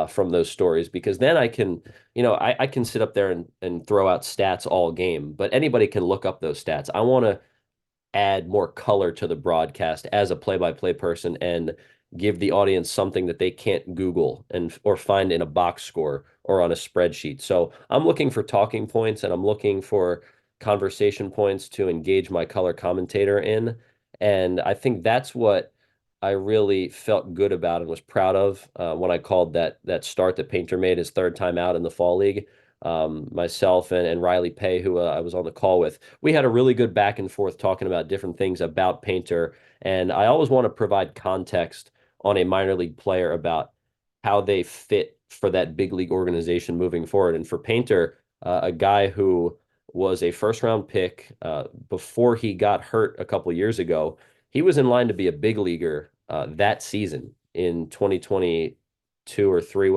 from those stories, because then I can, I can sit up there and throw out stats all game, but anybody can look up those stats. I want to add more color to the broadcast as a play-by-play person and give the audience something that they can't Google and or find in a box score or on a spreadsheet. So I'm looking for talking points and I'm looking for conversation points to engage my color commentator in. And I think that's what I really felt good about and was proud of when I called that start that Painter made his third time out in the fall league. Myself and Riley Pay, who I was on the call with, we had a really good back and forth talking about different things about Painter. And I always want to provide context on a minor league player about how they fit for that big league organization moving forward. And for Painter, a guy who was a first round pick before he got hurt a couple years ago, he was in line to be a big leaguer that season in 2022 or three.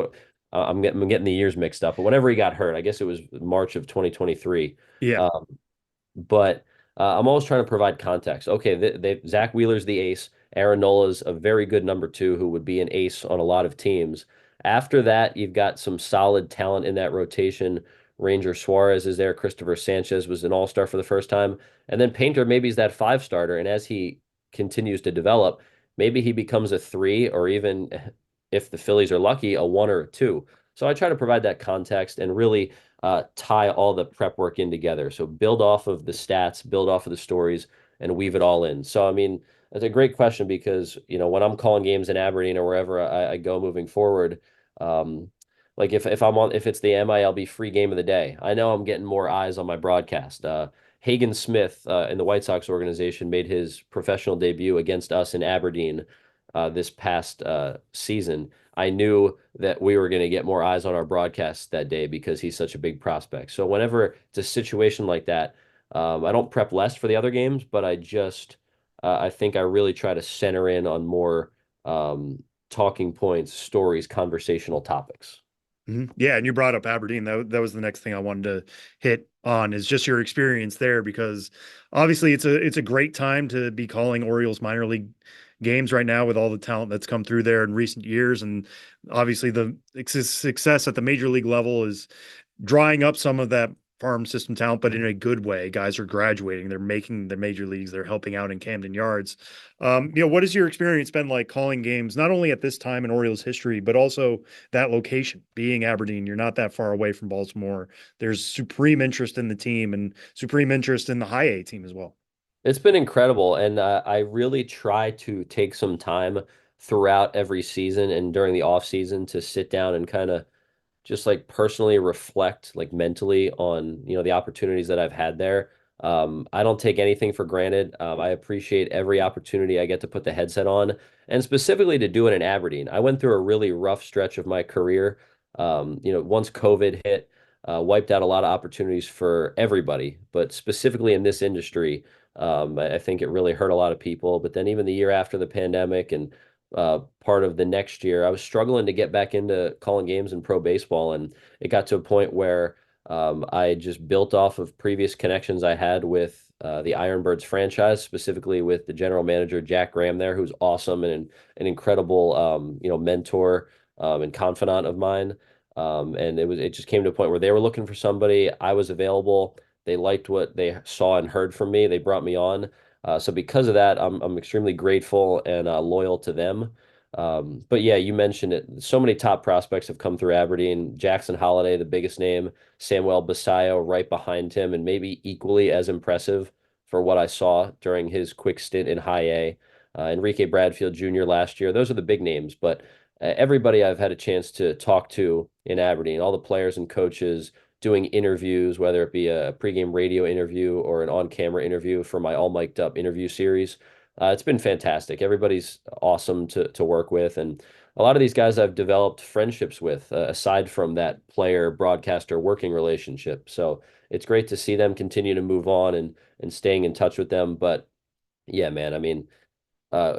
I'm getting the years mixed up, but whenever he got hurt, I guess it was March of 2023. Yeah. But I'm always trying to provide context. Okay, Zach Wheeler's the ace. Aaron Nola's a very good number two who would be an ace on a lot of teams. After that, you've got some solid talent in that rotation. Ranger Suarez is there. Christopher Sanchez was an all-star for the first time. And then Painter maybe he's that five starter. And as he continues to develop, maybe he becomes a three or even if the Phillies are lucky, a one or a two. So I try to provide that context and really tie all the prep work in together. So build off of the stats, build off of the stories, and weave it all in. So, I mean, that's a great question because, when I'm calling games in Aberdeen or wherever I go moving forward, like if it's the MILB free game of the day, I know I'm getting more eyes on my broadcast. Hagen Smith in the White Sox organization made his professional debut against us in Aberdeen this past season. I knew that we were going to get more eyes on our broadcast that day because he's such a big prospect. So whenever it's a situation like that, I don't prep less for the other games, but I think I really try to center in on more talking points, stories, conversational topics. Mm-hmm. Yeah, and you brought up Aberdeen. That was the next thing I wanted to hit on is just your experience there because obviously it's a great time to be calling Orioles minor league games right now with all the talent that's come through there in recent years, and obviously the success at the major league level is drying up some of that farm system talent, but in a good way. Guys are graduating, they're making the major leagues, they're helping out in Camden Yards. What has your experience been like calling games, not only at this time in Orioles history, but also that location being Aberdeen? You're not that far away from Baltimore. There's supreme interest in the team and supreme interest in the high A team as well. It's been incredible, and I really try to take some time throughout every season and during the off season to sit down and kind of just like personally reflect like mentally on the opportunities that I've had there. I don't take anything for granted. I appreciate every opportunity I get to put the headset on, and specifically to do it in Aberdeen. I went through a really rough stretch of my career. Once COVID hit, wiped out a lot of opportunities for everybody, but specifically in this industry, I think it really hurt a lot of people. But then even the year after the pandemic and part of the next year, I was struggling to get back into calling games in pro baseball, and it got to a point where I just built off of previous connections I had with the Ironbirds franchise, specifically with the general manager Jack Graham there, who's awesome and an incredible mentor and confidant of mine. And it just came to a point where they were looking for somebody. I was available. They liked what they saw and heard from me. They brought me on. So because of that, I'm extremely grateful and loyal to them. But yeah, you mentioned it. So many top prospects have come through Aberdeen. Jackson Holliday, the biggest name, Samuel Basayo right behind him, and maybe equally as impressive for what I saw during his quick stint in High A. Enrique Bradfield Jr. last year. Those are the big names, but everybody I've had a chance to talk to in Aberdeen, all the players and coaches doing interviews, whether it be a pregame radio interview or an on-camera interview for my All Mic'd Up interview series. It's been fantastic. Everybody's awesome to work with, and a lot of these guys I've developed friendships with, aside from that player broadcaster working relationship. So it's great to see them continue to move on and staying in touch with them. But yeah, man, I mean,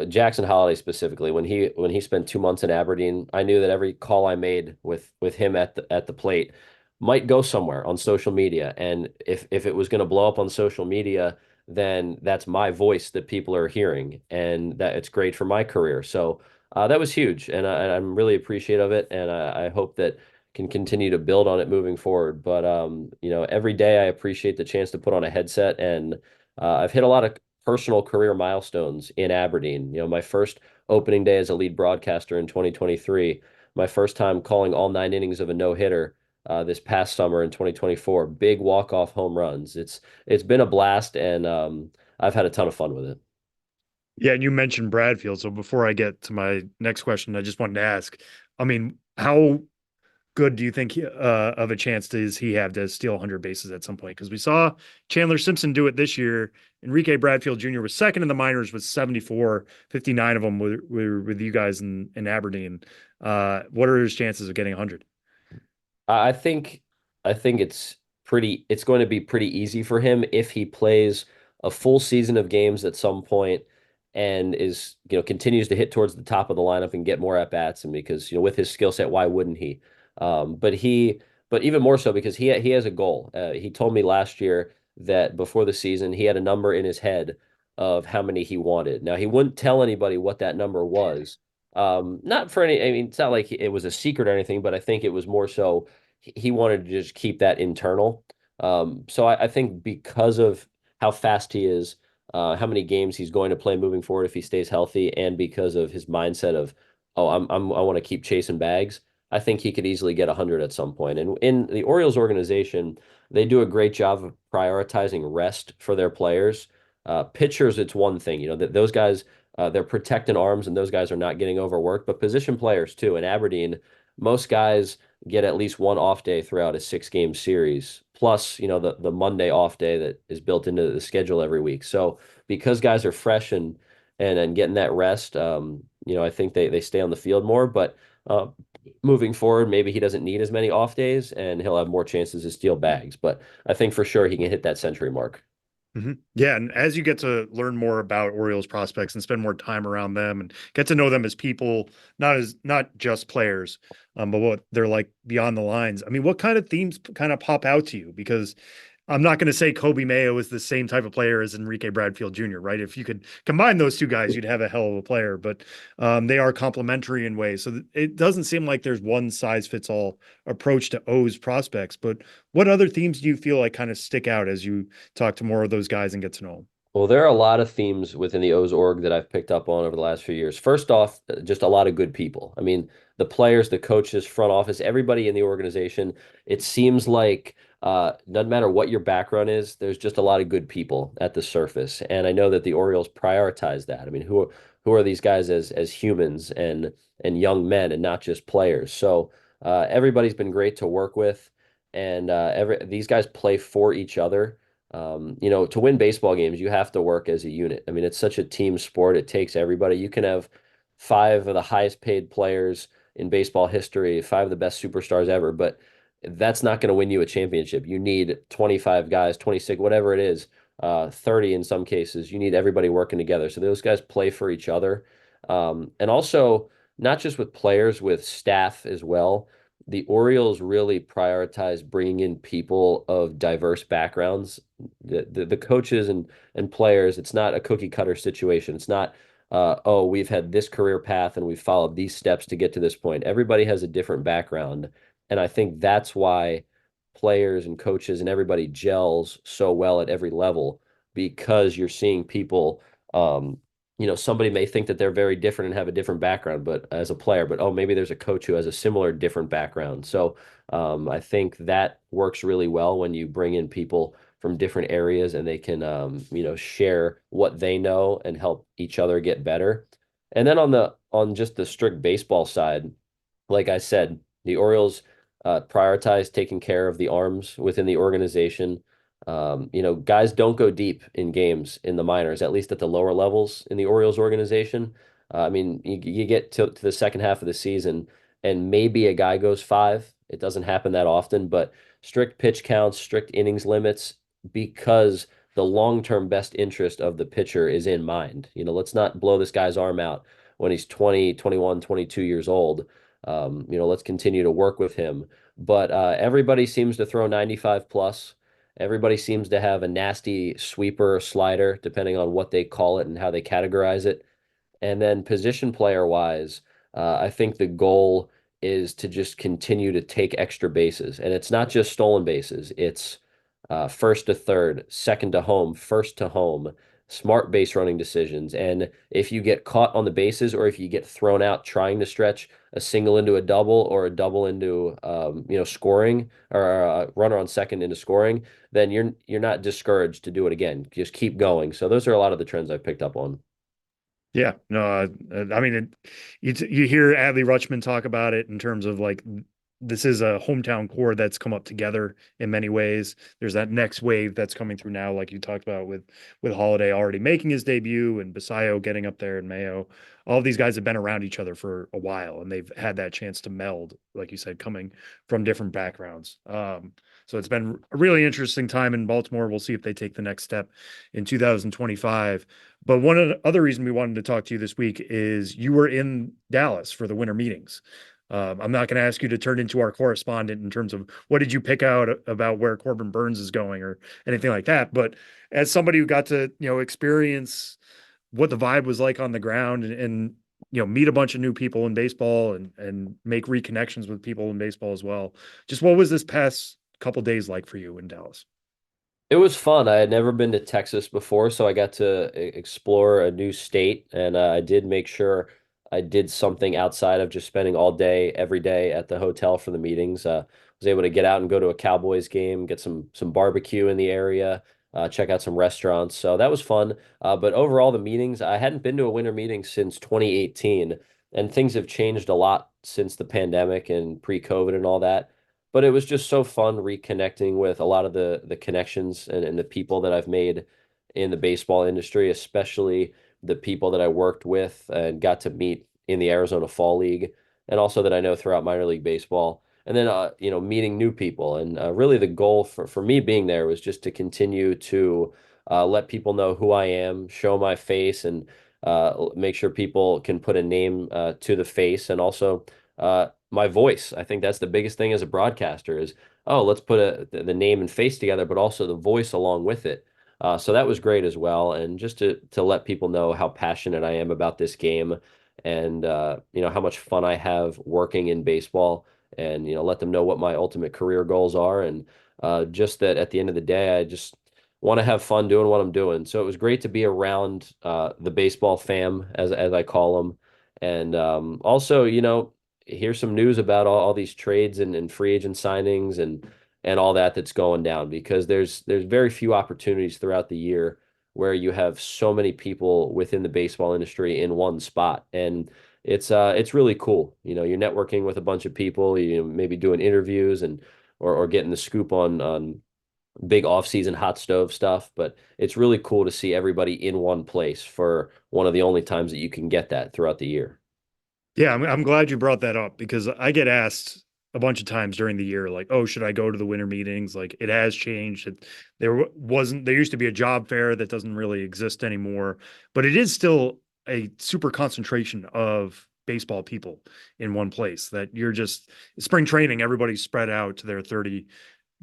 Jackson Holiday specifically, when he spent 2 months in Aberdeen, I knew that every call I made with him at the plate might go somewhere on social media. And if it was going to blow up on social media, then that's my voice that people are hearing, and that it's great for my career. So that was huge, and I'm really appreciative of it, and I hope that can continue to build on it moving forward. But every day I appreciate the chance to put on a headset, and I've hit a lot of personal career milestones in Aberdeen. My first opening day as a lead broadcaster in 2023, my first time calling all 9 innings of a no-hitter this past summer in 2024, big walk-off home runs. It's been a blast, and I've had a ton of fun with it. Yeah, and you mentioned Bradfield. So before I get to my next question, I just wanted to ask, I mean, how good do you think of a chance does he have to steal 100 bases at some point? Because we saw Chandler Simpson do it this year. Enrique Bradfield Jr. was second in the minors with 74, 59 of them were with you guys in Aberdeen. What are his chances of getting 100? I think it's going to be pretty easy for him if he plays a full season of games at some point and continues to hit towards the top of the lineup and get more at bats. And because with his skill set, why wouldn't he? But even more so because he has a goal. He told me last year that before the season he had a number in his head of how many he wanted. Now he wouldn't tell anybody what that number was. Not for any, I mean, it's not like it was a secret or anything, but I think it was more so he wanted to just keep that internal. So I think because of how fast he is, how many games he's going to play moving forward if he stays healthy, and because of his mindset of, oh, I want to keep chasing bags, I think he could easily get 100 at some point. And in the Orioles organization, they do a great job of prioritizing rest for their players. Pitchers, it's one thing, that those guys, they're protecting arms, and those guys are not getting overworked, but position players too. In Aberdeen, most guys get at least one off day throughout a 6-game series, plus, the Monday off day that is built into the schedule every week. So because guys are fresh and getting that rest, I think they stay on the field more. But moving forward, maybe he doesn't need as many off days and he'll have more chances to steal bags. But I think for sure he can hit that century mark. Mm-hmm. Yeah, and as you get to learn more about Orioles prospects and spend more time around them and get to know them as people, not just players, but what they're like beyond the lines. I mean, what kind of themes kind of pop out to you? Because I'm not going to say Kobe Mayo is the same type of player as Enrique Bradfield Jr., right? If you could combine those two guys, you'd have a hell of a player, but they are complementary in ways. So it doesn't seem like there's one size fits all approach to O's prospects, but what other themes do you feel like kind of stick out as you talk to more of those guys and get to know them? Well, there are a lot of themes within the O's org that I've picked up on over the last few years. First off, just a lot of good people. I mean, the players, the coaches, front office, everybody in the organization, it seems like doesn't matter what your background is, there's just a lot of good people at the surface. And I know that the Orioles prioritize that. I mean, who are these guys as humans and young men and not just players? So everybody's been great to work with, and these guys play for each other. To win baseball games, you have to work as a unit. I mean, it's such a team sport. It takes everybody. You can have 5 of the highest paid players in baseball history, 5 of the best superstars ever, but that's not going to win you a championship. You need 25 guys, 26, whatever it is, 30 in some cases. You need everybody working together. So those guys play for each other. And also not just with players, with staff as well. The Orioles really prioritize bringing in people of diverse backgrounds. The coaches and players, it's not a cookie cutter situation. It's not, oh, we've had this career path and we've followed these steps to get to this point. Everybody has a different background. And I think that's why players and coaches and everybody gels so well at every level, because you're seeing people, somebody may think that they're very different and have a different background, but as a player, but oh, maybe there's a coach who has a similar different background. So I think that works really well when you bring in people from different areas and they can, share what they know and help each other get better. And then on just the strict baseball side, like I said, the Orioles prioritize taking care of the arms within the organization. Guys don't go deep in games in the minors, at least at the lower levels in the Orioles organization. I mean, you get to the second half of the season, and maybe a guy goes five. It doesn't happen that often, but strict pitch counts, strict innings limits, because the long-term best interest of the pitcher is in mind. Let's not blow this guy's arm out when he's 20, 21, 22 years old. Let's continue to work with him. But everybody seems to throw 95 plus. Everybody seems to have a nasty sweeper or slider, depending on what they call it and how they categorize it. And then position player wise, I think the goal is to just continue to take extra bases. And it's not just stolen bases, it's first to third, second to home, first to home, smart base running decisions. And if you get caught on the bases or if you get thrown out trying to stretch a single into a double or a double into scoring, or a runner on second into scoring, then you're not discouraged to do it again. Just keep going. So those are a lot of the trends I've picked up on. Yeah, no, I mean, you hear Adley Rutschman talk about it in terms of like, this is a hometown core that's come up together in many ways. There's that next wave that's coming through now, like you talked about with Holiday already making his debut and Basayo getting up there and Mayo. All of these guys have been around each other for a while, and they've had that chance to meld, like you said, coming from different backgrounds. So it's been a really interesting time in Baltimore. We'll see if they take the next step in 2025. But one of the other reason we wanted to talk to you this week is you were in Dallas for the winter meetings. I'm not going to ask you to turn into our correspondent in terms of what did you pick out about where Corbin Burns is going or anything like that. But as somebody who got to, experience what the vibe was like on the ground and meet a bunch of new people in baseball and make reconnections with people in baseball as well. Just what was this past couple days like for you in Dallas? It was fun. I had never been to Texas before, so I got to explore a new state, and I did make sure I did something outside of just spending all day, every day at the hotel for the meetings. Was able to get out and go to a Cowboys game, get some barbecue in the area, check out some restaurants. So that was fun. But overall, the meetings, I hadn't been to a winter meeting since 2018, and things have changed a lot since the pandemic and pre-COVID and all that. But it was just so fun reconnecting with a lot of the connections and the people that I've made in the baseball industry, especially the people that I worked with and got to meet in the Arizona Fall League, and also that I know throughout minor league baseball. And then meeting new people. And really the goal for me being there was just to continue to let people know who I am, show my face, and make sure people can put a name to the face, and also my voice. I think that's the biggest thing as a broadcaster is, oh, let's put the name and face together, but also the voice along with it. So that was great as well. And just to let people know how passionate I am about this game, and how much fun I have working in baseball, and let them know what my ultimate career goals are, and just that at the end of the day I just want to have fun doing what I'm doing. So it was great to be around the baseball fam, as I call them. And also, here's some news about all these trades and free agent signings and all that's going down, because there's very few opportunities throughout the year where you have so many people within the baseball industry in one spot. And it's really cool. You're networking with a bunch of people, maybe doing interviews and or getting the scoop on big off-season hot stove stuff. But it's really cool to see everybody in one place for one of the only times that you can get that throughout the year. Yeah, I'm glad you brought that up because I get asked a bunch of times during the year, like, oh, should I go to the winter meetings? Like, it has changed. There used to be a job fair that doesn't really exist anymore, but it is still a super concentration of baseball people in one place, that you're just spring training, everybody's spread out to their 30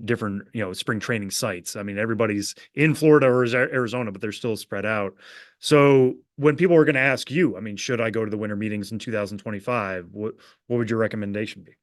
different, spring training sites. I mean, everybody's in Florida or Arizona, but they're still spread out. So when people are going to ask you, I mean, should I go to the winter meetings in 2025? What would your recommendation be?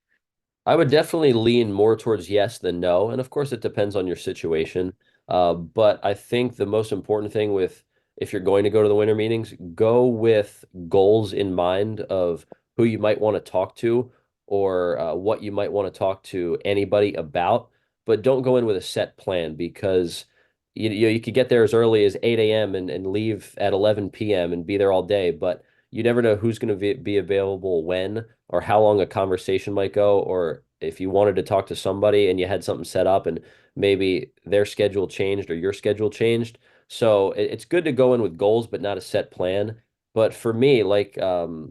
I would definitely lean more towards yes than no. And of course, it depends on your situation. But I think the most important thing with if you're going to go to the winter meetings, go with goals in mind of who you might want to talk to or what you might want to talk to anybody about. But don't go in with a set plan because you could get there as early as 8 a.m. And leave at 11 p.m. and be there all day. But you never know who's going to be available when or how long a conversation might go, or if you wanted to talk to somebody and you had something set up and maybe their schedule changed or your schedule changed. So it's good to go in with goals, but not a set plan. But for me, like, I've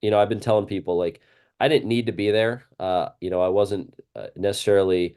been telling people like I didn't need to be there. I wasn't necessarily,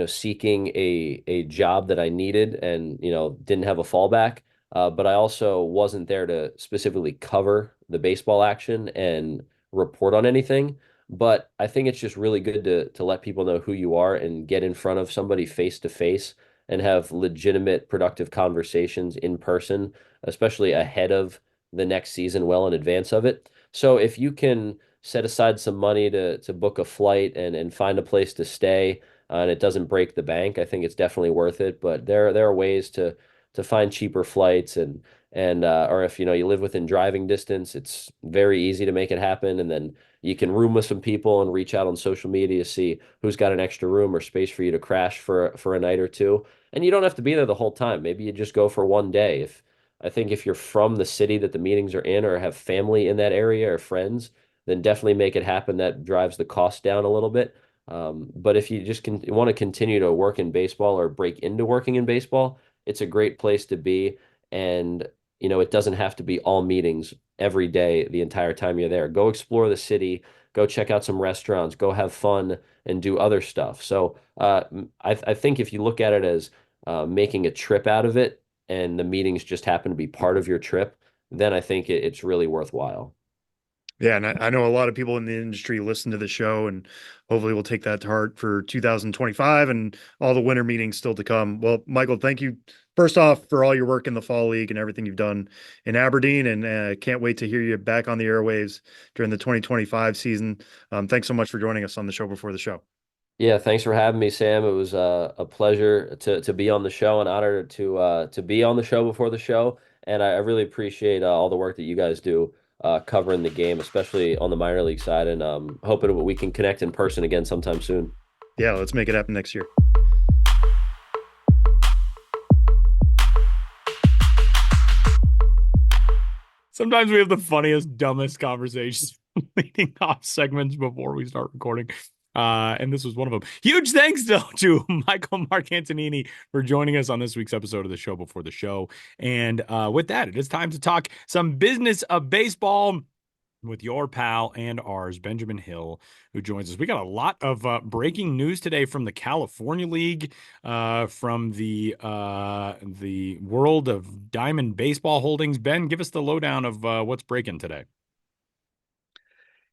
seeking a job that I needed and, didn't have a fallback. But I also wasn't there to specifically cover the baseball action and report on anything. But I think it's just really good to let people know who you are and get in front of somebody face to face and have legitimate, productive conversations in person, especially ahead of the next season, well in advance of it. So if you can set aside some money to book a flight and find a place to stay, and it doesn't break the bank, I think it's definitely worth it. But there are ways to find cheaper flights and or if you live within driving distance, it's very easy to make it happen. And then you can room with some people and reach out on social media to see who's got an extra room or space for you to crash for a night or two. And you don't have to be there the whole time. Maybe you just go for one day. If I think if you're from the city that the meetings are in or have family in that area or friends, then definitely make it happen. That drives the cost down a little bit. But if you just want to continue to work in baseball or break into working in baseball, it's a great place to be. And, it doesn't have to be all meetings every day, the entire time you're there. Go explore the city, go check out some restaurants, go have fun and do other stuff. So I think if you look at it as making a trip out of it and the meetings just happen to be part of your trip, then I think it's really worthwhile. Yeah, and I know a lot of people in the industry listen to the show, and hopefully we'll take that to heart for 2025 and all the winter meetings still to come. Well, Michael, thank you first off for all your work in the fall league and everything you've done in Aberdeen, and can't wait to hear you back on the airwaves during the 2025 season. Thanks so much for joining us on the show before the show. Yeah, thanks for having me, Sam. It was a pleasure to be on the show, an honor to be on the show before the show, and I really appreciate all the work that you guys do covering the game, especially on the minor league side, and hoping we can connect in person again sometime soon. Yeah, let's make it happen next year. Sometimes we have the funniest, dumbest conversations leading off segments before we start recording. And this was one of them. Huge thanks though to Michael Marcantonini for joining us on this week's episode of the show before the show. And with that, it is time to talk some business of baseball with your pal and ours, Benjamin Hill, who joins us. We got a lot of breaking news today from the California League, from the world of Diamond Baseball Holdings. Ben, give us the lowdown of what's breaking today.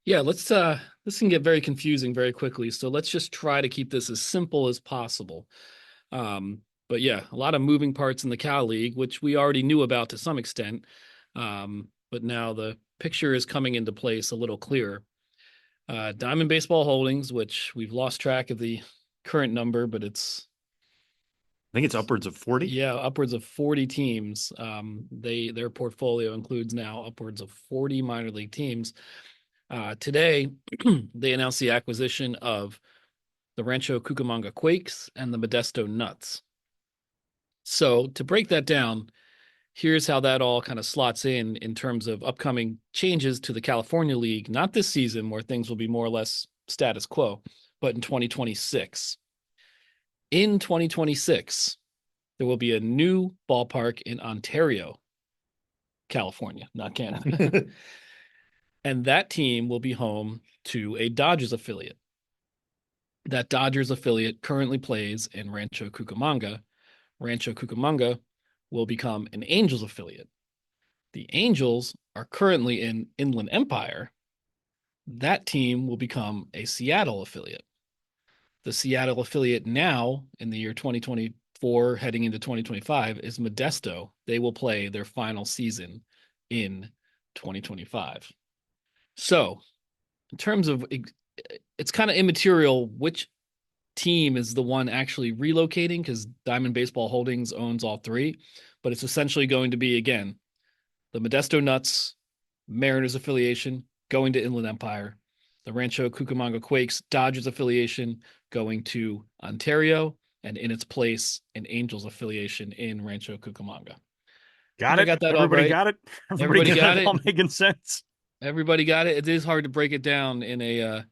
Yeah, this can get very confusing very quickly. So let's just try to keep this as simple as possible. But yeah, a lot of moving parts in the Cal League, which we already knew about to some extent. But now the picture is coming into place a little clearer. Diamond Baseball Holdings, which we've lost track of the current number, but I think it's upwards of 40. Yeah, upwards of 40 teams. Their portfolio includes now upwards of 40 minor league teams. Today, they announced the acquisition of the Rancho Cucamonga Quakes and the Modesto Nuts. So to break that down, here's how that all kind of slots in terms of upcoming changes to the California League, not this season where things will be more or less status quo, but in 2026. In 2026, there will be a new ballpark in Ontario, California, not Canada. And that team will be home to a Dodgers affiliate. That Dodgers affiliate currently plays in Rancho Cucamonga. Rancho Cucamonga will become an Angels affiliate. The Angels are currently in Inland Empire. That team will become a Seattle affiliate. The Seattle affiliate now in the year 2024, heading into 2025, is Modesto. They will play their final season in 2025. So, in terms of, it's kind of immaterial which team is the one actually relocating because Diamond Baseball Holdings owns all three, but it's essentially going to be, again, the Modesto Nuts Mariners affiliation going to Inland Empire, the Rancho Cucamonga Quakes Dodgers affiliation going to Ontario, and in its place, an Angels affiliation in Rancho Cucamonga. Got I it. got that all Everybody right. got it. Everybody got it. it. All making sense. Everybody got it. It is hard to break it down in a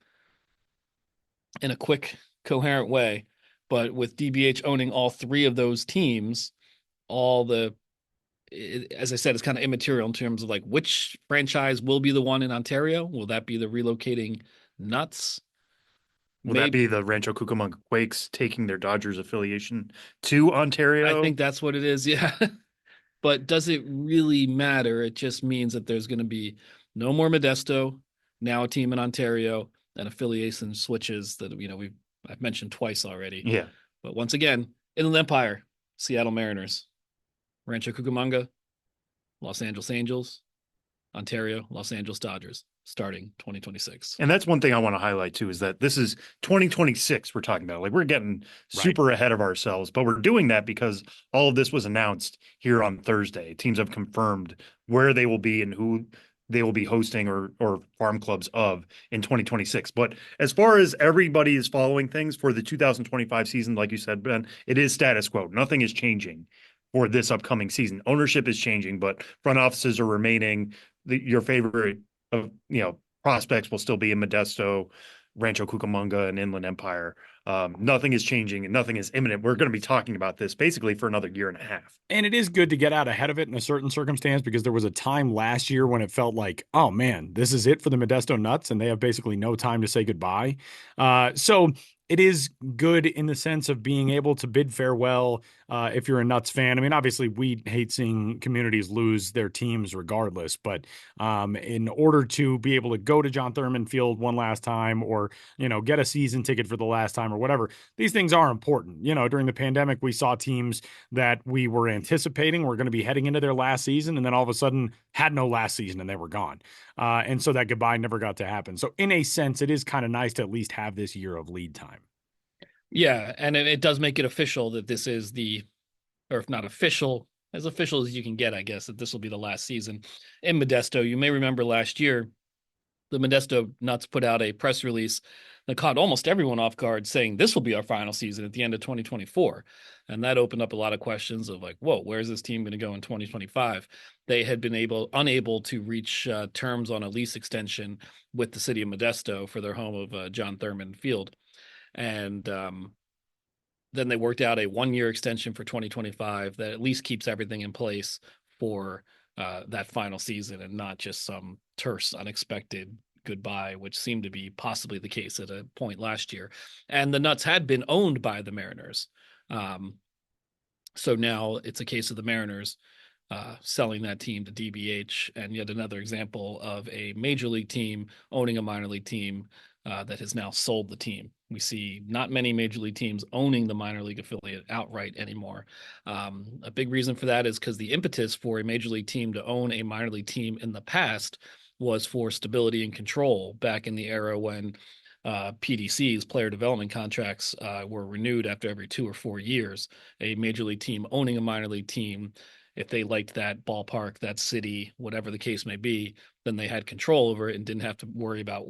quick, coherent way, but with DBH owning all three of those teams, as I said, it's kind of immaterial in terms of like which franchise will be the one in Ontario. Will that be the relocating Nuts? Will that be the Rancho Cucamonga Quakes taking their Dodgers affiliation to Ontario? I think that's what it is. Yeah. But does it really matter? It just means that there's going to be no more Modesto, now a team in Ontario, and affiliation switches that I've mentioned twice already. Yeah. But once again, Inland Empire, Seattle Mariners, Rancho Cucamonga, Los Angeles Angels, Ontario, Los Angeles Dodgers, starting 2026. And that's one thing I want to highlight too, is that this is 2026 we're talking about. Like, we're getting super ahead of ourselves, but we're doing that because all of this was announced here on Thursday. Teams have confirmed where they will be and who they will be hosting or farm clubs of in 2026. But as far as everybody is following things for the 2025 season, like you said, Ben, it is status quo. Nothing is changing for this upcoming season. Ownership is changing, but front offices are remaining. Your favorite of prospects will still be in Modesto, Rancho Cucamonga, and Inland Empire. Nothing is changing and nothing is imminent. We're going to be talking about this basically for another year and a half. And it is good to get out ahead of it in a certain circumstance, because there was a time last year when it felt like, oh man, this is it for the Modesto Nuts, and they have basically no time to say goodbye. So it is good in the sense of being able to bid farewell if you're a Nuts fan. I mean, obviously, we hate seeing communities lose their teams regardless, but in order to be able to go to John Thurman Field one last time, or get a season ticket for the last time or whatever, these things are important. During the pandemic, we saw teams that we were anticipating were going to be heading into their last season, and then all of a sudden had no last season and they were gone. And so that goodbye never got to happen. So in a sense, it is kind of nice to at least have this year of lead time. Yeah, and it does make it official that this is or if not official, as official as you can get, I guess, that this will be the last season in Modesto. You may remember last year, the Modesto Nuts put out a press release that caught almost everyone off guard, saying this will be our final season at the end of 2024. And that opened up a lot of questions of like, whoa, where's this team going to go in 2025? They had been unable to reach terms on a lease extension with the city of Modesto for their home of John Thurman Field. And then they worked out a 1-year extension for 2025 that at least keeps everything in place for that final season, and not just some terse, unexpected goodbye, which seemed to be possibly the case at a point last year. And the Nuts had been owned by the Mariners. So now it's a case of the Mariners selling that team to DBH, and yet another example of a major league team owning a minor league team that has now sold the team. We see not many major league teams owning the minor league affiliate outright anymore. A big reason for that is because the impetus for a major league team to own a minor league team in the past was for stability and control back in the era when PDCs, player development contracts, were renewed after every 2 or 4 years. A major league team owning a minor league team, if they liked that ballpark, that city, whatever the case may be, then they had control over it and didn't have to worry about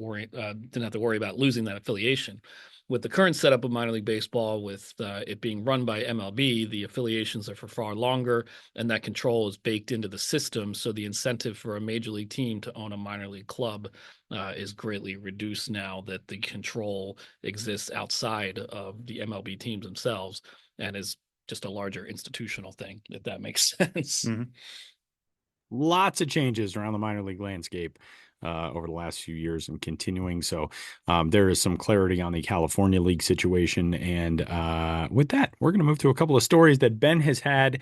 losing that affiliation. With the current setup of minor league baseball, with it being run by MLB, the affiliations are for far longer, and that control is baked into the system. So the incentive for a major league team to own a minor league club is greatly reduced now that the control exists outside of the MLB teams themselves, and is just a larger institutional thing, if that makes sense. Mm-hmm. Lots of changes around the minor league landscape. over the last few years and continuing. So there is some clarity on the California League situation. And with that, we're going to move to a couple of stories that Ben has had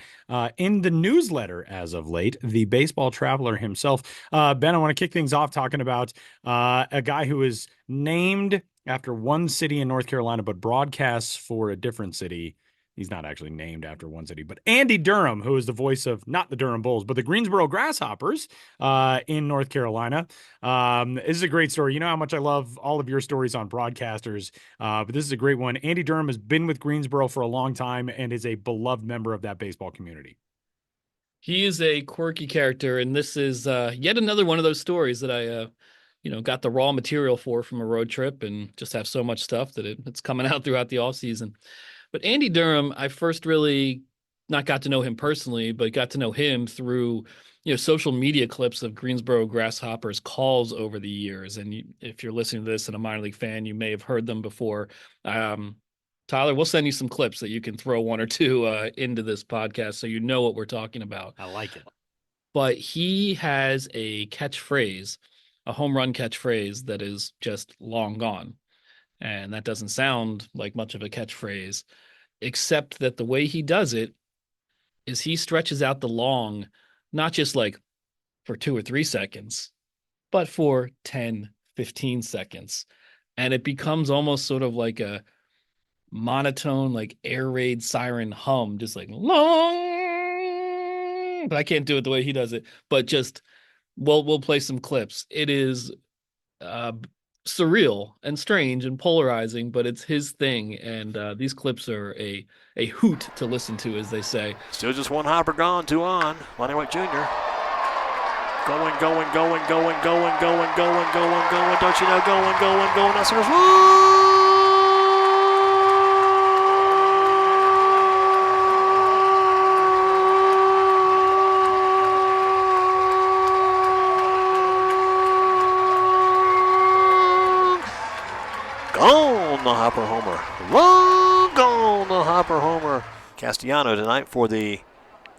in the newsletter as of late. The baseball traveler himself. Ben, I want to kick things off talking about a guy who is named after one city in North Carolina, but broadcasts for a different city. He's not actually named after one city, but Andy Durham, who is the voice of not the Durham Bulls, but the Greensboro Grasshoppers in North Carolina. This is a great story. You know how much I love all of your stories on broadcasters, but this is a great one. Andy Durham has been with Greensboro for a long time and is a beloved member of that baseball community. He is a quirky character, and this is yet another one of those stories that I got the raw material from a road trip and just have so much stuff that it's coming out throughout the off season. But Andy Durham, I first really not got to know him personally, but got to know him through, social media clips of Greensboro Grasshoppers calls over the years. And if you're listening to this and a minor league fan, you may have heard them before. Tyler, we'll send you some clips that you can throw one or two into this podcast so you know what we're talking about. I like it. But he has a catchphrase, a home run catchphrase that is just long gone. And that doesn't sound like much of a catchphrase, except that the way he does it is he stretches out the long, not just like for 2 or 3 seconds, but for 10, 15 seconds. And it becomes almost sort of like a monotone, like air raid siren hum, just like long. But I can't do it the way he does it. But just we'll play some clips. It is surreal and strange and polarizing, but it's his thing, and these clips are a hoot to listen to, as they say. Still just one hopper gone, 2 on. Lonnie White Jr. Going. Don't you know, going. That's sort of gone, the hopper homer. Long gone, the hopper homer. Castellano tonight for the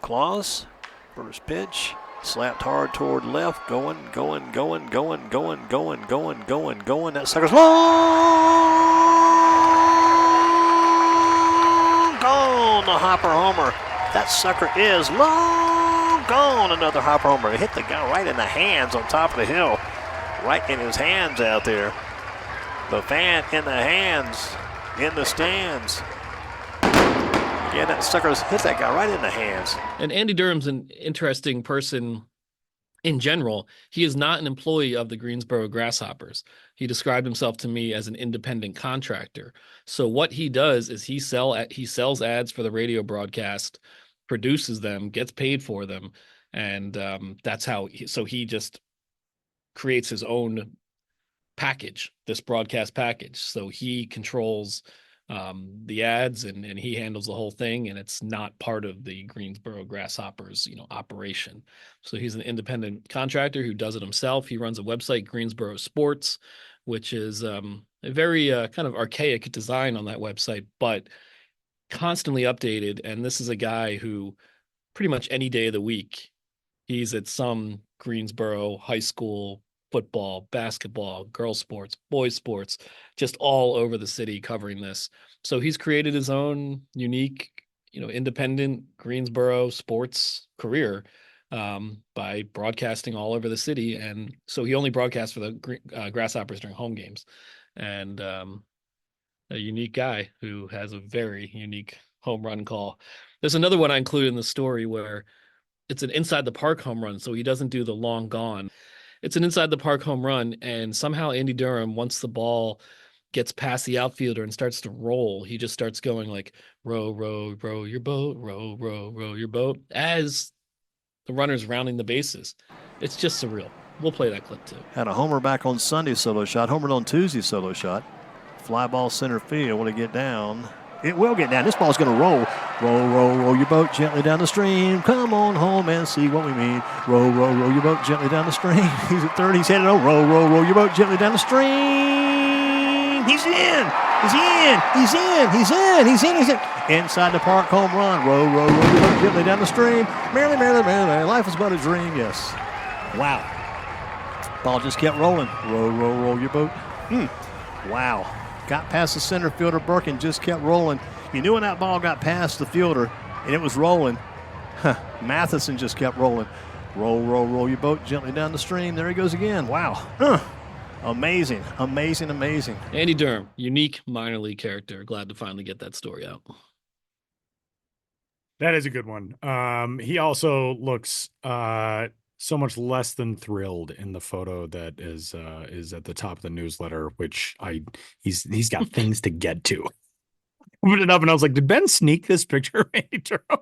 Claws. First pitch, slapped hard toward left, going. That sucker's long gone, the hopper homer. That sucker is long gone, another hopper homer. It hit the guy right in the hands on top of the hill. Right in his hands out there. The fan in the hands, in the stands. Yeah, that sucker's hit that guy right in the hands. And Andy Durham's an interesting person in general. He is not an employee of the Greensboro Grasshoppers. He described himself to me as an independent contractor. So what he does is he sells ads for the radio broadcast, produces them, gets paid for them, and that's how. He just creates his own package, this broadcast package. So he controls the ads and he handles the whole thing, and it's not part of the Greensboro Grasshoppers, operation. So he's an independent contractor who does it himself. He runs a website, Greensboro Sports, which is a very kind of archaic design on that website, but constantly updated. And this is a guy who pretty much any day of the week, he's at some Greensboro high school football, basketball, girls sports, boys sports, just all over the city covering this. So he's created his own unique, independent Greensboro sports career by broadcasting all over the city. And so he only broadcasts for the Grasshoppers during home games. And a unique guy who has a very unique home run call. There's another one I included in the story where it's an inside the park home run. So he doesn't do the long gone. It's an inside the park home run, and somehow Andy Durham, once the ball gets past the outfielder and starts to roll, he just starts going like, row, row, row your boat, row, row, row your boat, as the runner's rounding the bases. It's just surreal. We'll play that clip too. Had a homer back on Sunday solo shot, homered on Tuesday solo shot. Fly ball center field. Will it get down? It will get down. This ball's going to roll. Roll, roll, roll your boat gently down the stream. Come on home and see what we mean. Roll, roll, roll your boat gently down the stream. He's at third. He's headed over. Roll, roll, roll your boat gently down the stream. He's in. He's in. He's in. He's in. He's in. He's in. Inside the park home run. Roll, roll, roll your boat gently down the stream. Merrily, merrily, merrily. Life is but a dream. Yes. Wow. Ball just kept rolling. Roll your boat. Wow. Got past the center fielder, Burke, and just kept rolling. You knew when that ball got past the fielder and it was rolling, Matheson just kept rolling. Roll your boat gently down the stream. There he goes again. Wow. Amazing. Andy Durham, unique minor league character. Glad to finally get that story out. That is a good one. He also looks so much less than thrilled in the photo that is at the top of the newsletter, which he's got things to get to. I opened it up and I was like, did Ben sneak this picture of Andy Durham?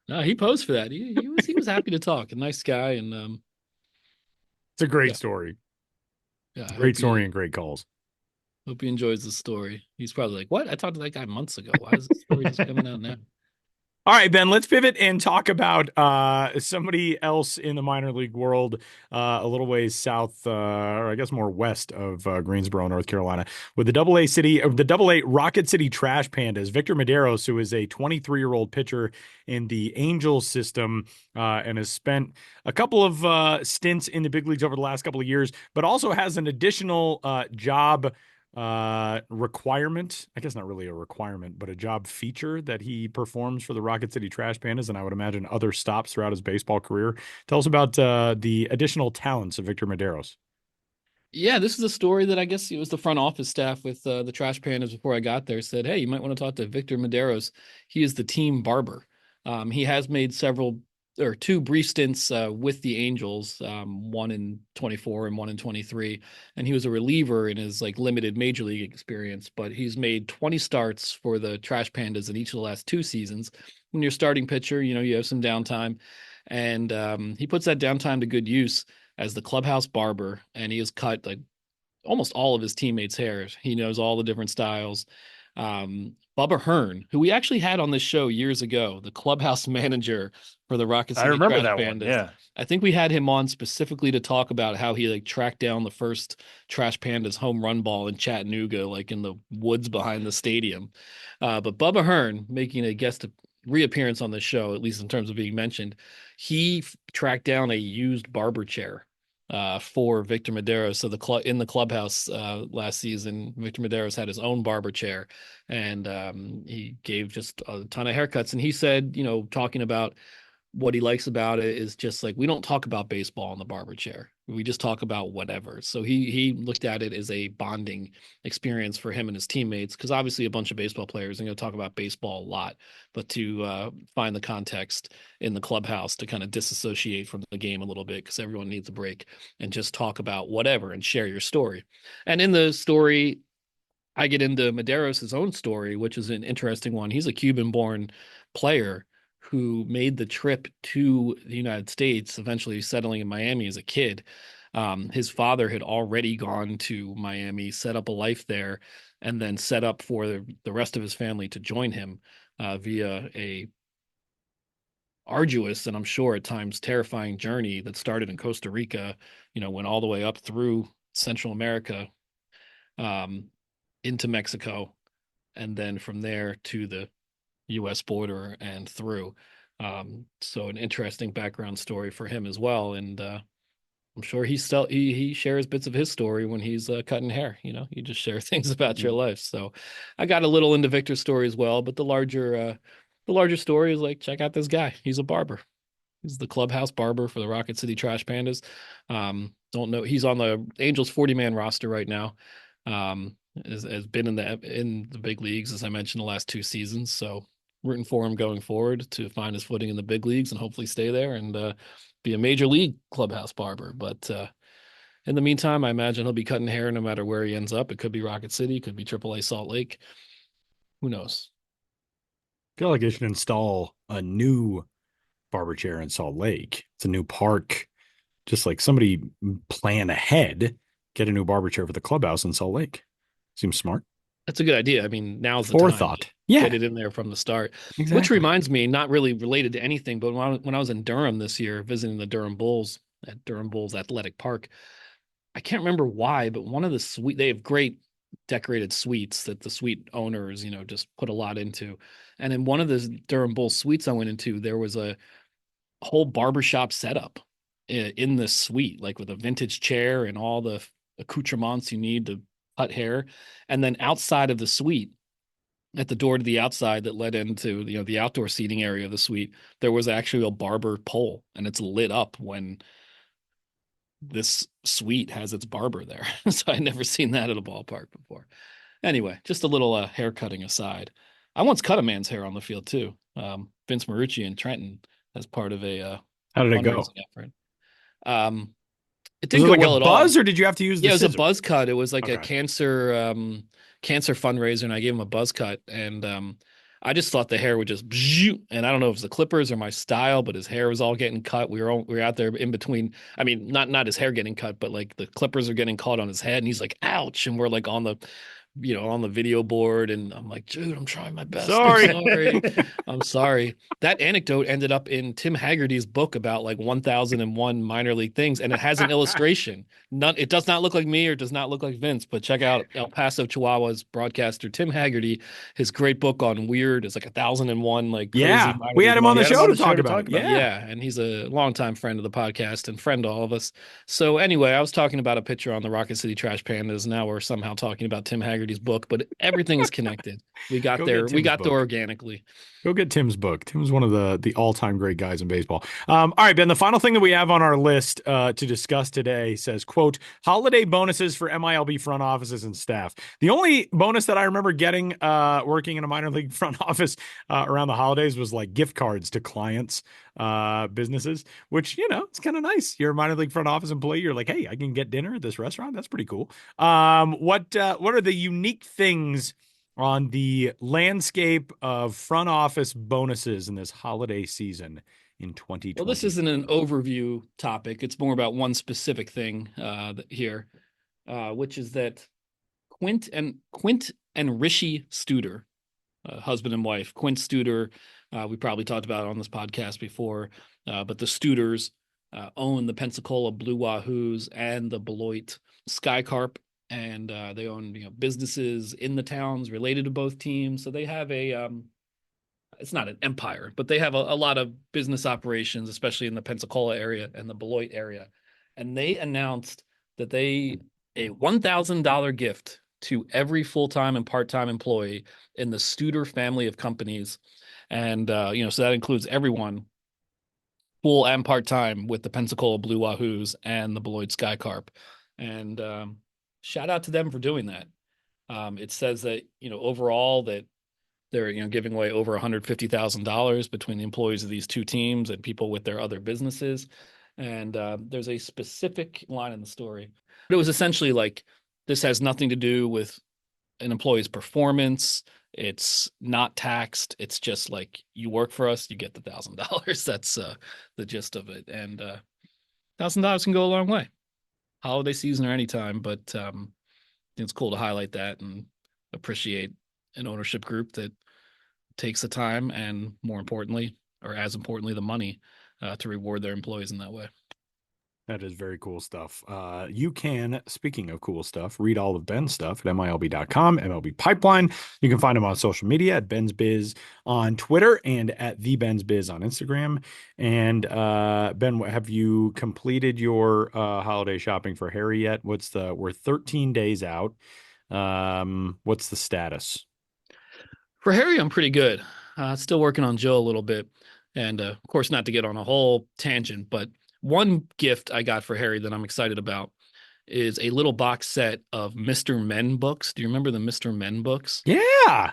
No, he posed for that. He was happy to talk. A nice guy, and It's a great story. Yeah, Great story and great calls. Hope he enjoys the story. He's probably like, "What? I talked to that guy months ago. Why is this story just coming out now?" All right, Ben, let's pivot and talk about somebody else in the minor league world, a little ways south, or I guess more west of Greensboro, North Carolina, with the Double-A Rocket City Trash Pandas. Victor Medeiros, who is a 23-year-old pitcher in the Angels system and has spent a couple of stints in the big leagues over the last couple of years, but also has an additional job requirement, I guess not really a requirement, but a job feature that he performs for the Rocket City Trash Pandas, and I would imagine other stops throughout his baseball career. Tell us about the additional talents of Victor Medeiros. Yeah, this is a story that I guess it was the front office staff with the Trash Pandas before I got there said, hey, you might want to talk to Victor Medeiros. He is the team barber. He has made two brief stints with the Angels, one in 24 and one in 23. And he was a reliever in his limited major league experience, but he's made 20 starts for the Trash Pandas in each of the last 2 seasons. When you're starting pitcher, you have some downtime, and he puts that downtime to good use as the clubhouse barber. And he has cut almost all of his teammates' hairs. He knows all the different styles. Bubba Hearn, who we actually had on this show years ago, the clubhouse manager for the Rocket City I remember Trash that Pandas. one. Yeah. I think we had him on specifically to talk about how he tracked down the first Trash Pandas home run ball in Chattanooga, in the woods behind the stadium. But Bubba Hearn, making a guest reappearance on the show, at least in terms of being mentioned, he tracked down a used barber chair for Victor Medeiros. So in the clubhouse last season, Victor Medeiros had his own barber chair, and he gave just a ton of haircuts. And he said, talking about what he likes about it is just we don't talk about baseball in the barber chair. We just talk about whatever. So he looked at it as a bonding experience for him and his teammates, because obviously a bunch of baseball players are going to talk about baseball a lot, but to find the context in the clubhouse to kind of disassociate from the game a little bit, because everyone needs a break, and just talk about whatever and share your story. And in the story, I get into Medeiros' own story, which is an interesting one. He's a Cuban-born player who made the trip to the United States, eventually settling in Miami as a kid. His father had already gone to Miami, set up a life there, and then set up for the rest of his family to join him via a arduous and I'm sure at times terrifying journey that started in Costa Rica, went all the way up through Central America, into Mexico, and then from there to the U.S. border and through. So an interesting background story for him as well. And I'm sure he shares bits of his story when he's cutting hair. You just share things about your life. So I got a little into Victor's story as well, but the larger story is check out this guy. He's a barber. He's the clubhouse barber for the Rocket City Trash Pandas. Don't know. He's on the Angels 40-man roster right now. Has been in the big leagues, as I mentioned, the last 2 seasons. So rooting for him going forward to find his footing in the big leagues and hopefully stay there and be a major league clubhouse barber. But in the meantime, I imagine he'll be cutting hair no matter where he ends up. It could be Rocket City, could be AAA Salt Lake. Who knows? I feel like they should install a new barber chair in Salt Lake. It's a new park. Just somebody plan ahead, get a new barber chair for the clubhouse in Salt Lake. Seems smart. That's a good idea. I mean, now's the forethought. time. Yeah, get it in there from the start. exactly. Which reminds me, not really related to anything, but when I was in Durham this year, visiting the Durham Bulls at Durham Bulls Athletic Park, I can't remember why, but one of the they have great decorated suites that the suite owners, just put a lot into. And in one of the Durham Bulls suites I went into, there was a whole barbershop setup. in the suite, like with a vintage chair and all the accoutrements you need to cut hair. And then outside of the suite, at the door to the outside that led into the outdoor seating area of the suite, there was actually a barber pole, and it's lit up when this suite has its barber there. So I'd never seen that at a ballpark before. Anyway, just a little hair cutting aside. I once cut a man's hair on the field too. Vince Marucci in Trenton as part of a How did it go? fundraising effort. It Was didn't it go like well a at buzz, all. or did you have to use the Yeah, it was a scissors? buzz cut. It was like a Okay. cancer fundraiser, and I gave him a buzz cut, and I just thought the hair would just, and I don't know if it was the clippers or my style, but his hair was all getting cut. We were out there in between. I mean, not his hair getting cut, but like the clippers are getting caught on his head, and he's like, "Ouch!" And we're like on the video board, and I'm like, "Dude, I'm trying my best. Sorry. I'm sorry. I'm sorry." That anecdote ended up in Tim Haggerty's book about like 1001 minor league things, and it has an illustration. It does not look like me or does not look like Vince, but check out El Paso Chihuahuas broadcaster Tim Haggerty. His great book on weird is like 1001 like crazy Yeah, minor we league had him on the Yeah, show on to the show talk to about talk it. about it. Yeah. and he's a longtime friend of the podcast and friend to all of us. So anyway, I was talking about a picture on the Rocket City Trash Pandas. Now we're somehow talking about Tim Haggerty's book, but everything is connected. We got Go there. get We Tim's got there book. organically. Go get Tim's book. Tim's one of the all-time great guys in baseball. All right, Ben, the final thing that we have on our list to discuss today says, quote, holiday bonuses for MILB front offices and staff. The only bonus that I remember getting working in a minor league front office around the holidays was like gift cards to clients' businesses, which, it's kind of nice. You're a minor league front office employee. You're like, hey, I can get dinner at this restaurant. That's pretty cool. What are the unique things on the landscape of front office bonuses in this holiday season in 2020? Well, this isn't an overview topic. It's more about one specific thing here, which is that Quint and Rishi Studer, husband and wife, Quint Studer, we probably talked about it on this podcast before, but the Studers own the Pensacola Blue Wahoos and the Beloit Skycarp, and they own businesses in the towns related to both teams. So they have it's not an empire, but they have a lot of business operations, especially in the Pensacola area and the Beloit area. And they announced that a $1,000 gift to every full-time and part-time employee in the Studer family of companies. And, so that includes everyone, full and part-time, with the Pensacola Blue Wahoos and the Beloit Skycarp. And shout out to them for doing that. It says that, overall that they're, giving away over $150,000 between the employees of these two teams and people with their other businesses. And there's a specific line in the story. But it was essentially like, this has nothing to do with an employee's performance. It's not taxed. It's just like, you work for us, you get the $1,000. That's the gist of it. And $1,000 can go a long way, holiday season or anytime. But it's cool to highlight that and appreciate an ownership group that takes the time and, more importantly, or as importantly, the money to reward their employees in that way. That is very cool stuff. You can, speaking of cool stuff, read all of Ben's stuff at MILB.com, MLB Pipeline. You can find him on social media at Ben's Biz on Twitter and at The Ben's Biz on Instagram. And Ben, have you completed your holiday shopping for Harry yet? We're 13 days out. What's the status? For Harry, I'm pretty good. Still working on Joe a little bit. And of course, not to get on a whole tangent, but one gift I got for Harry that I'm excited about is a little box set of Mr. Men books. Do you remember the Mr. Men books? Yeah.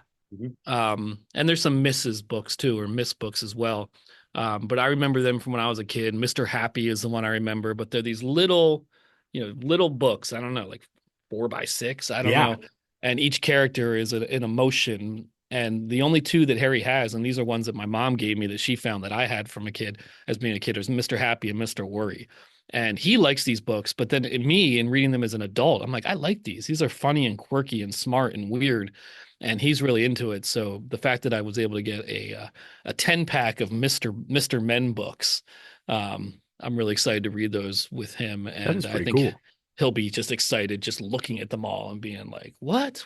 And there's some Mrs. books too, or Miss books as well. But I remember them from when I was a kid. Mr. Happy is the one I remember, but they're these little books. I don't know, like 4x6. I don't know. And each character is an emotion. And the only two that Harry has, and these are ones that my mom gave me that she found that I had from a kid, as being a kid, is Mr. Happy and Mr. Worry. And he likes these books, but then in reading them as an adult, I'm like, I like these. These are funny and quirky and smart and weird. And he's really into it. So the fact that I was able to get a 10-pack of Mr. Men books, I'm really excited to read those with him. And That is pretty I think cool. he'll be just excited just looking at them all and being like, what?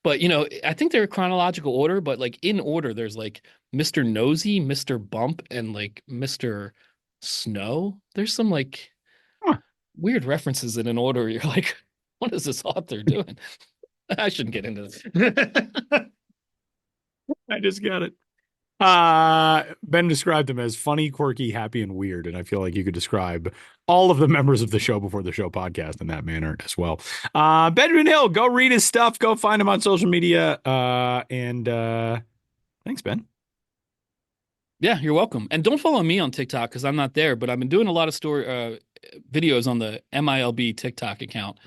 But, I think they're chronological order, but like in order, there's like Mr. Nosy, Mr. Bump, and like Mr. snow. There's some like weird references in an order. You're like, what is this author doing? I shouldn't get into this. I just got it. Ben described him as funny, quirky, happy, and weird. And I feel like you could describe all of the members of the Show Before the Show podcast in that manner as well. Benjamin Hill, go read his stuff. Go find him on social media. Thanks, Ben. Yeah, you're welcome. And don't follow me on TikTok because I'm not there, but I've been doing a lot of videos on the MILB TikTok account.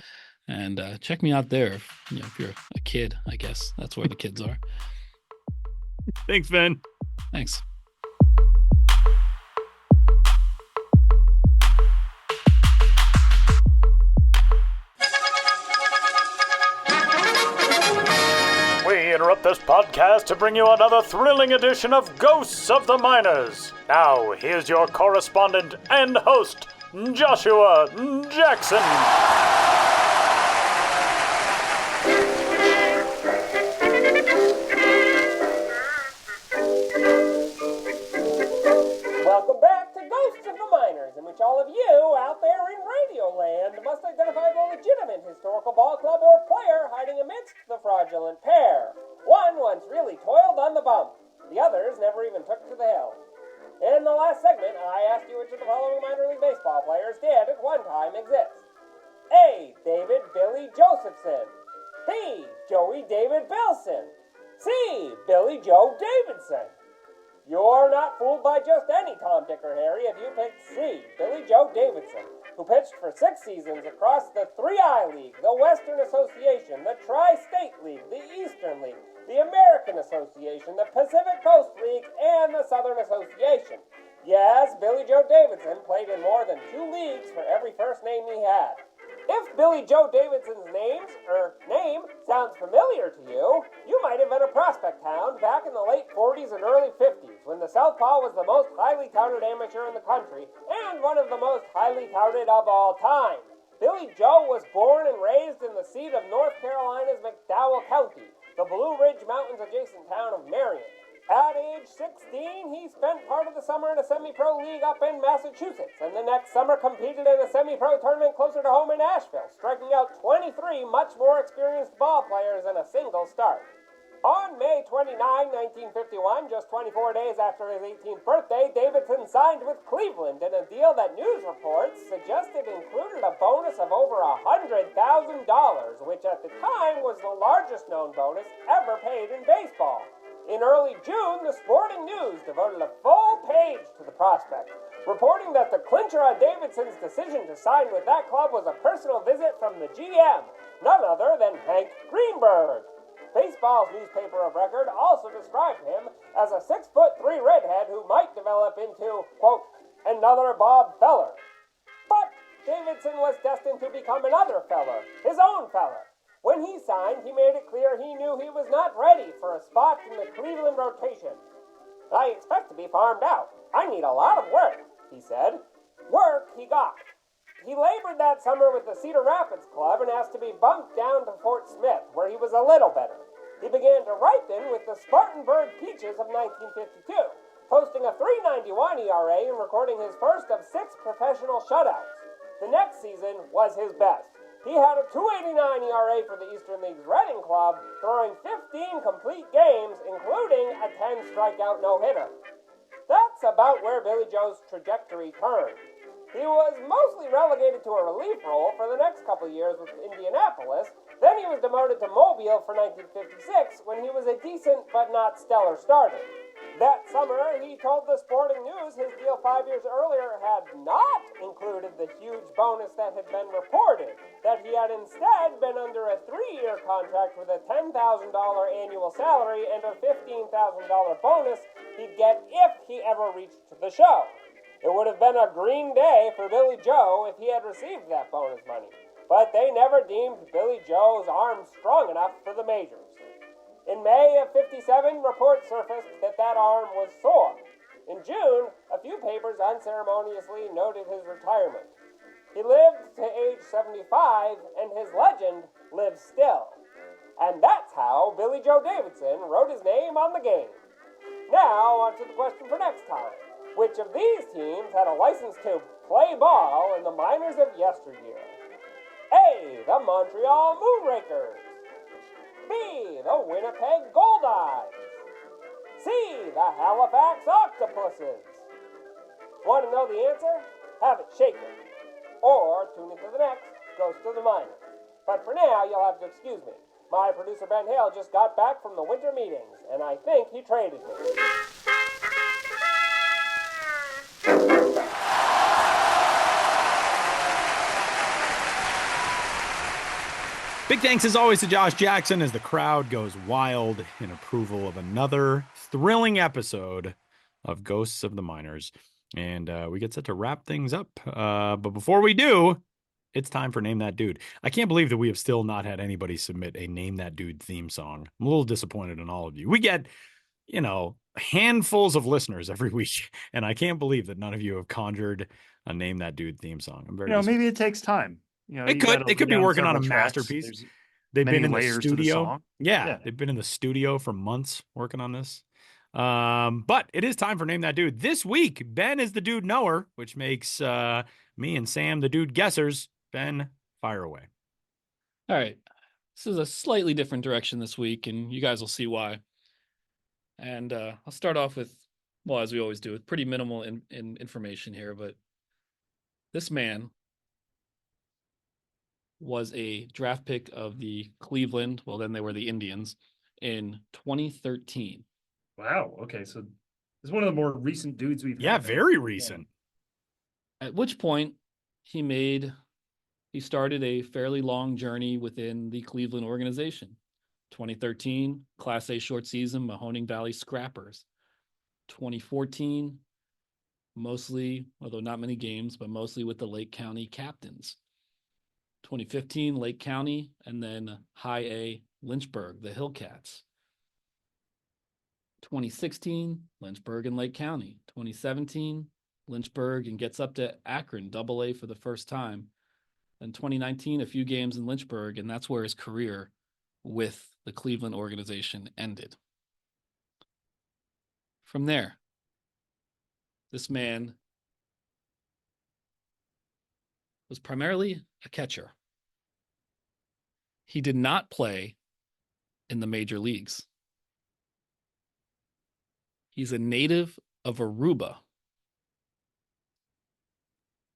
And check me out there if you're a kid, I guess. That's where the kids are. Thanks, Ben. Thanks. We interrupt this podcast to bring you another thrilling edition of Ghosts of the Miners. Now, here's your correspondent and host, Joshua Jackson. Welcome back to Ghosts of the Miners, in which all of you out there in Radio Land must identify the legitimate historical ball club or player hiding amidst the fraudulent pair. One once really toiled on the bump. The others never even took to the hill. In the last segment, I asked you which of the following minor league baseball players did at one time exist. A. David Billy Josephson. B. Joey David Bilson. C. Billy Joe Davidson. You're not fooled by just any Tom, Dick, or Harry if you picked C. Billy Joe Davidson, who pitched for 6 seasons across the 3I League, the Western Association, the Tri-State League, the Eastern League, the American Association, the Pacific Coast League, and the Southern Association. Yes, Billy Joe Davidson played in more than 2 leagues for every first name he had. If Billy Joe Davidson's name sounds familiar to you, you might have been a prospect hound back in the late 40s and early 50s, when the Southpaw was the most highly touted amateur in the country, and one of the most highly touted of all time. Billy Joe was born and raised in the seat of North Carolina's McDowell County, the Blue Ridge Mountains adjacent town of Marion. At age 16, he spent part of the summer in a semi-pro league up in Massachusetts, and the next summer competed in a semi-pro tournament closer to home in Asheville, striking out 23 much more experienced ball players in a single start. On May 29, 1951, just 24 days after his 18th birthday, Davidson signed with Cleveland in a deal that news reports suggested included a bonus of over $100,000, which at the time was the largest known bonus ever paid in baseball. In early June, the Sporting News devoted a full page to the prospect, reporting that the clincher on Davidson's decision to sign with that club was a personal visit from the GM, none other than Hank Greenberg. Baseball's newspaper of record also described him as a 6'3" redhead who might develop into, quote, another Bob Feller. But Davidson was destined to become another Feller, his own Feller. When he signed, he made it clear he knew he was not ready for a spot in the Cleveland rotation. I expect to be farmed out. I need a lot of work, he said. Work he got. He labored that summer with the Cedar Rapids club and asked to be bumped down to Fort Smith, where he was a little better. He began to ripen with the Spartanburg Peaches of 1952, posting a .391 ERA and recording his first of 6 professional shutouts. The next season was his best. He had a .289 ERA for the Eastern League's Reading Club, throwing 15 complete games, including a 10-strikeout no-hitter. That's about where Billy Joe's trajectory turned. He was mostly relegated to a relief role for the next couple years with Indianapolis. Then he was demoted to Mobile for 1956, when he was a decent but not stellar starter. That summer, he told the Sporting News his deal 5 years earlier had not included the huge bonus that had been reported, that he had instead been under a 3-year contract with a $10,000 annual salary and a $15,000 bonus he'd get if he ever reached the show. It would have been a green day for Billy Joe if he had received that bonus money, but they never deemed Billy Joe's arm strong enough for the majors. In May of '57, reports surfaced that arm was sore. In June, a few papers unceremoniously noted his retirement. He lived to age 75, and his legend lives still. And that's how Billy Joe Davidson wrote his name on the game. Now, on to the question for next time. Which of these teams had a license to play ball in the minors of yesteryear? A. The Montreal Moonrakers. B. The Winnipeg Goldeyes. C. The Halifax Octopuses. Want to know the answer? Have it shaken. Or tune into the next Ghost of the Miners. But for now, you'll have to excuse me. My producer Ben Hale just got back from the winter meetings, and I think he traded me. Big thanks as always to Josh Jackson as the crowd goes wild in approval of another thrilling episode of Ghosts of the Miners. And we get set to wrap things up. But before we do, it's time for Name That Dude. I can't believe that we have still not had anybody submit a Name That Dude theme song. I'm a little disappointed in all of you. We get, handfuls of listeners every week. And I can't believe that none of you have conjured a Name That Dude theme song. I'm very maybe it takes time. They could be working on a masterpiece. They've been in the studio. Yeah, they've been in the studio for months working on this. But it is time for Name That Dude. This week, Ben is the dude knower, which makes me and Sam the dude guessers. Ben, fire away. All right. This is a slightly different direction this week, and you guys will see why. And I'll start off with, well, as we always do, with pretty minimal information here, but this man was a draft pick of the Cleveland, well, then they were the Indians, in 2013. Wow. Okay. So it's one of the more recent dudes we've had. Very recent. At which point he started a fairly long journey within the Cleveland organization. 2013, Class A short season, Mahoning Valley Scrappers. 2014, mostly, although not many games, but mostly with the Lake County Captains. 2015, Lake County, and then High A, Lynchburg, the Hillcats. 2016, Lynchburg and Lake County. 2017, Lynchburg and gets up to Akron, Double A for the first time. Then 2019, a few games in Lynchburg, and that's where his career with the Cleveland organization ended. From there, this man was primarily a catcher. He did not play in the major leagues. He's a native of Aruba.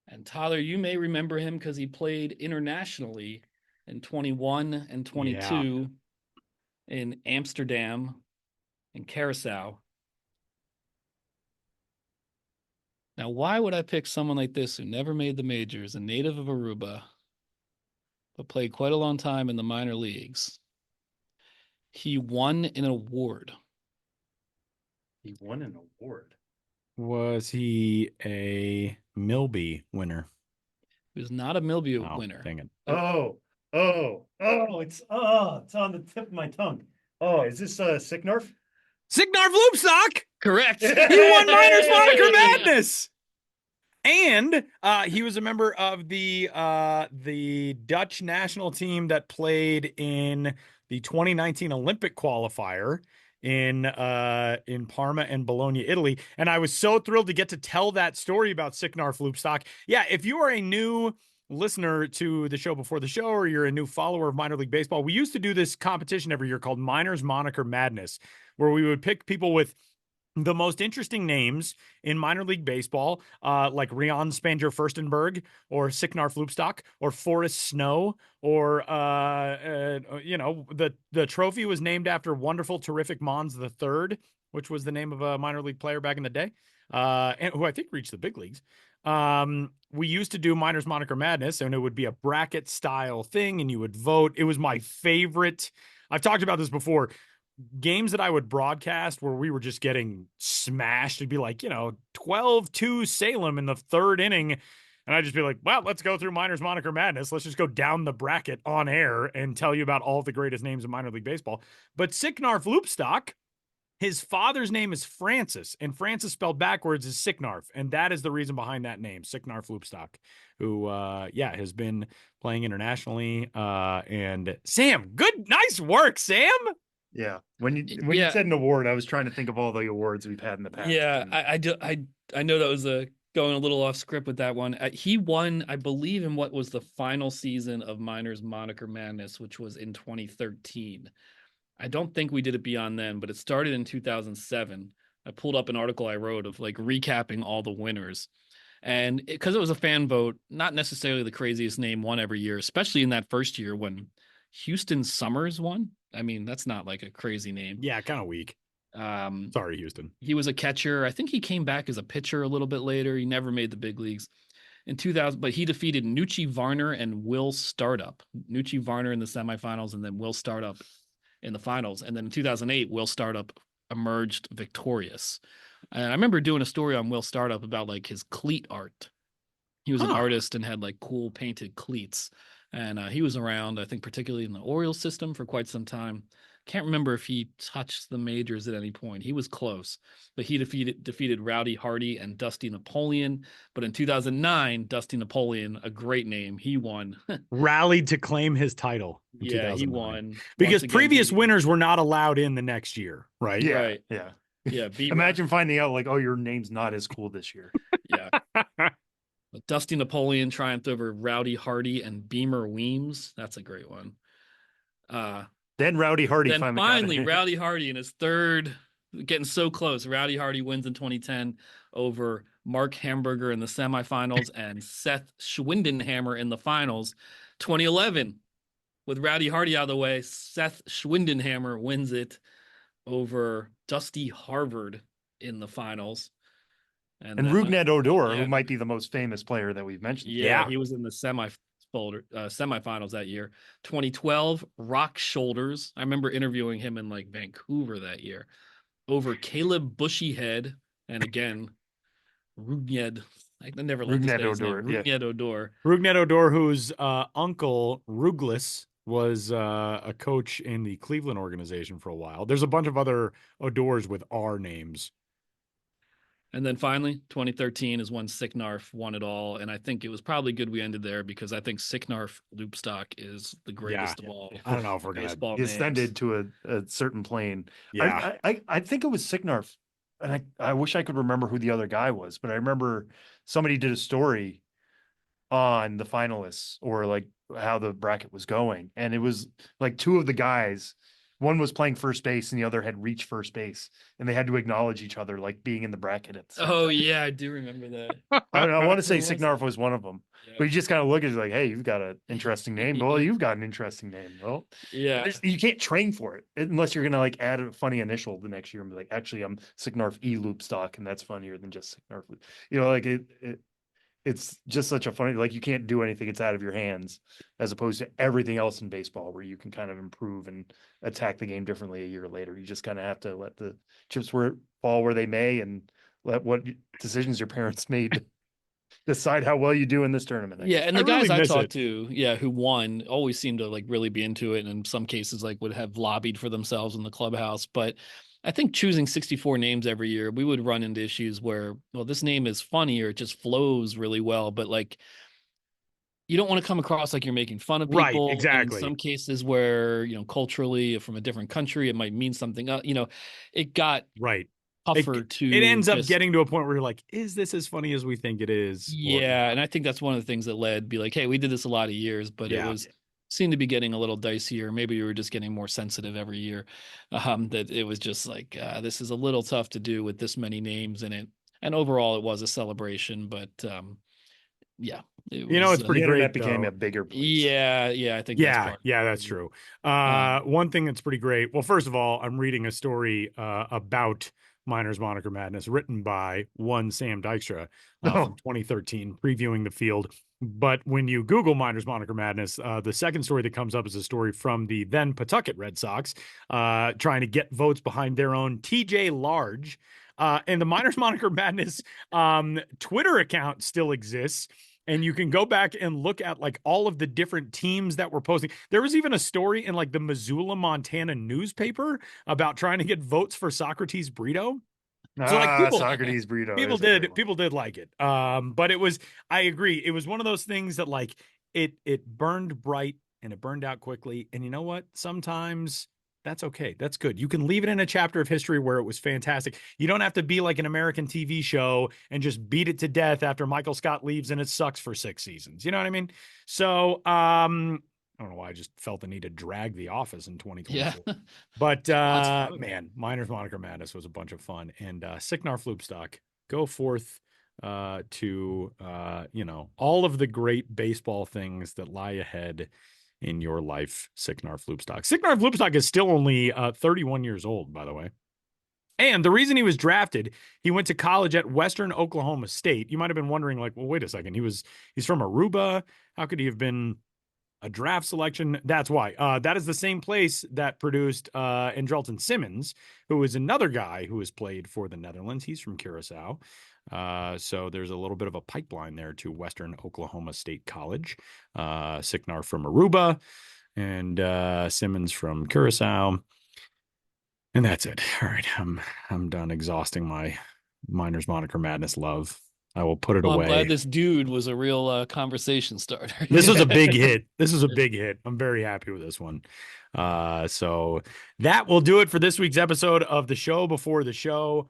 And Tyler, you may remember him because he played internationally in 21 and 22 in Amsterdam and Curacao. Now, why would I pick someone like this who never made the majors, a native of Aruba, but played quite a long time in the minor leagues? He won an award. He won an award. Was he a Milby winner? He was not a Milby winner. Dang it. It's on the tip of my tongue. Oh, is this Sicknarf? Sicknarf Loopstock! Correct. He won Miners Moniker Madness. And he was a member of the Dutch national team that played in the 2019 Olympic qualifier in Parma and Bologna, Italy. And I was so thrilled to get to tell that story about Sicknarf Loopstock. Yeah, if you are a new listener to the show before the show, or you're a new follower of minor league baseball, we used to do this competition every year called Miners Moniker Madness, where we would pick people with the most interesting names in minor league baseball, like Rian Spanger-Furstenberg or Sicknarf Loopstock or Forrest Snow, or the trophy was named after Wonderful Terrific Mons III, which was the name of a minor league player back in the day, and who I think reached the big leagues. We used to do Miners Moniker Madness, and it would be a bracket style thing, and you would vote. It was my favorite. I've talked about this before. Games that I would broadcast where we were just getting smashed. It'd be like, 12-2 Salem in the third inning. And I'd just be like, well, let's go through Miners Moniker Madness. Let's just go down the bracket on air and tell you about all the greatest names in minor league baseball. But Sicknarf Loopstock, his father's name is Francis, and Francis spelled backwards is Sicknarf. And that is the reason behind that name, Sicknarf Loopstock, who, has been playing internationally. And Sam, nice work, Sam. Yeah. When you Yeah. said an award, I was trying to think of all the awards we've had in the past. Yeah, and I know that was going a little off script with that one. He won, I believe, in what was the final season of Miners Moniker Madness, which was in 2013. I don't think we did it beyond then, but it started in 2007. I pulled up an article I wrote of like recapping all the winners. And because it was a fan vote, not necessarily the craziest name won every year, especially in that first year when Houston Summers won. I mean, that's not like a crazy name. Yeah, kind of weak. Sorry, Houston. He was a catcher. I think he came back as a pitcher a little bit later. He never made the big leagues in 2000, but he defeated Nucci Varner and Will Startup. Nucci Varner in the semifinals, and then Will Startup in the finals. And then in 2008, Will Startup emerged victorious. And I remember doing a story on Will Startup about like his cleat art. He was an artist and had like cool painted cleats. And he was around, I think, particularly in the Orioles system for quite some time. Can't remember if he touched the majors at any point. He was close, but he defeated Rowdy Hardy and Dusty Napoleon. But in 2009, Dusty Napoleon, a great name, he won. Rallied to claim his title. Yeah, he won because previous winners were not allowed in the next year, right? Yeah, right. yeah. Yeah. Imagine finding out like, oh, your name's not as cool this year. Yeah. But Dusty Napoleon triumphed over Rowdy Hardy and Beamer Weems. That's a great one. Then Rowdy Hardy Then finally finally got it. Rowdy Hardy in his third, getting so close. Rowdy Hardy wins in 2010 over Mark Hamburger in the semifinals and Seth Schwindenhammer in the finals. 2011, with Rowdy Hardy out of the way, Seth Schwindenhammer wins it over Dusty Harvard in the finals. And Rugnet Odor, yeah. who might be the most famous player that we've mentioned. Yeah, he was in the semifinals that year. 2012, Rock Shoulders. I remember interviewing him in like Vancouver that year over Caleb Bushyhead. And again, Rugned. I never liked this guy's name. Rugnet Odor. Rugnet Odor, whose uncle Ruglis was a coach in the Cleveland organization for a while. There's a bunch of other Odors with R names. And then finally, 2013 is when Sicknarf won it all. And I think it was probably good we ended there because I think Sicknarf Loopstock is the greatest of all. I don't know if we're going to ascended to a certain plane. Yeah. I think it was Sicknarf. And I wish I could remember who the other guy was, but I remember somebody did a story on the finalists or like how the bracket was going. And it was like two of the guys, one was playing first base and the other had reached first base, and they had to acknowledge each other, like being in the bracket. Oh yeah, I do remember that. I want to say Sicknarf was one of them, but you just kind of look at it like, hey, you've got an interesting name. Well, you've got an interesting name. Well, yeah, you can't train for it unless you're going to like add a funny initial the next year and be like, actually, I'm Sicknarf E Loopstock, and that's funnier than just Sicknarf. Like it's just such a funny, like you can't do anything. It's out of your hands as opposed to everything else in baseball where you can kind of improve and attack the game differently a year later. You just kind of have to let the chips fall where they may and let what decisions your parents made decide how well you do in this tournament. Yeah. And the guys I talked to, who won always seemed to like really be into it. And in some cases like would have lobbied for themselves in the clubhouse, but I think choosing 64 names every year, we would run into issues where, well, this name is funny or it just flows really well, but like you don't want to come across like you're making fun of people. Right, exactly. In some cases where, culturally from a different country, it might mean something. It got tougher it ends up getting to a point where you're like, is this as funny as we think it is? Yeah, and I think that's one of the things that led be like, hey, we did this a lot of years, but it seemed to be getting a little dicier. Maybe we were just getting more sensitive every year. That it was just like, this is a little tough to do with this many names in it. And overall, it was a celebration, but it's pretty great. That became a bigger place. Yeah, I think that's true. One thing that's pretty great. Well, first of all, I'm reading a story about Miners Moniker Madness written by one Sam Dykstra from 2013, previewing the field. But when you Google Miners Moniker Madness, the second story that comes up is a story from the then Pawtucket Red Sox trying to get votes behind their own TJ Large. And the Miners Moniker Madness Twitter account still exists. And you can go back and look at like all of the different teams that were posting. There was even a story in like the Missoula, Montana newspaper about trying to get votes for Socrates Brito. So like Socrates Brito. People did like it. But I agree. It was one of those things that like it burned bright and it burned out quickly. And you know what? Sometimes That's okay. That's good. You can leave it in a chapter of history where it was fantastic. You don't have to be like an American TV show and just beat it to death after Michael Scott leaves and it sucks for 6 seasons. You know what I mean? So, I don't know why I just felt the need to drag The Office in 2024. Yeah. But fun. man, Miners Moniker Madness was a bunch of fun. And Sicknar Floopstock, go forth to all of the great baseball things that lie ahead in your life, Sicknar Floopstock. Sicknar Floopstock is still only 31 years old, by the way. And the reason he was drafted, he went to college at Western Oklahoma State. You might have been wondering, like, well, wait a second. He's from Aruba. How could he have been a draft selection? That's why. That is the same place that produced Andrelton Simmons, who is another guy who has played for the Netherlands. He's from Curacao. So there's a little bit of a pipeline there to Western Oklahoma State College. Sicknar from Aruba and Simmons from Curacao. And that's it. All right. I'm done exhausting my Miners Moniker Madness love. I will put it away. I'm glad this dude was a real conversation starter. This was a big hit. This was a big hit. I'm very happy with this one. So that will do it for this week's episode of the show before the show.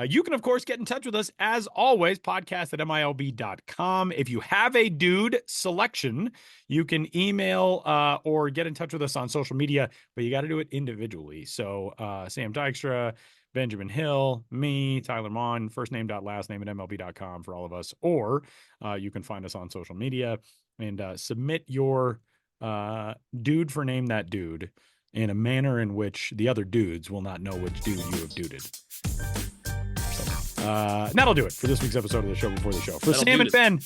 You can, of course, get in touch with us as always, podcast@milb.com. If you have a dude selection, you can email or get in touch with us on social media, but you got to do it individually. So Sam Dykstra, Benjamin Hill, me, Tyler Mon, first name, last name at MLB.com for all of us, or you can find us on social media and submit your dude for Name That Dude in a manner in which the other dudes will not know which dude you have duded. So, that'll do it for this week's episode of the show before the show. For Sam and Ben,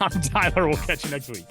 I'm Tyler. We'll catch you next week.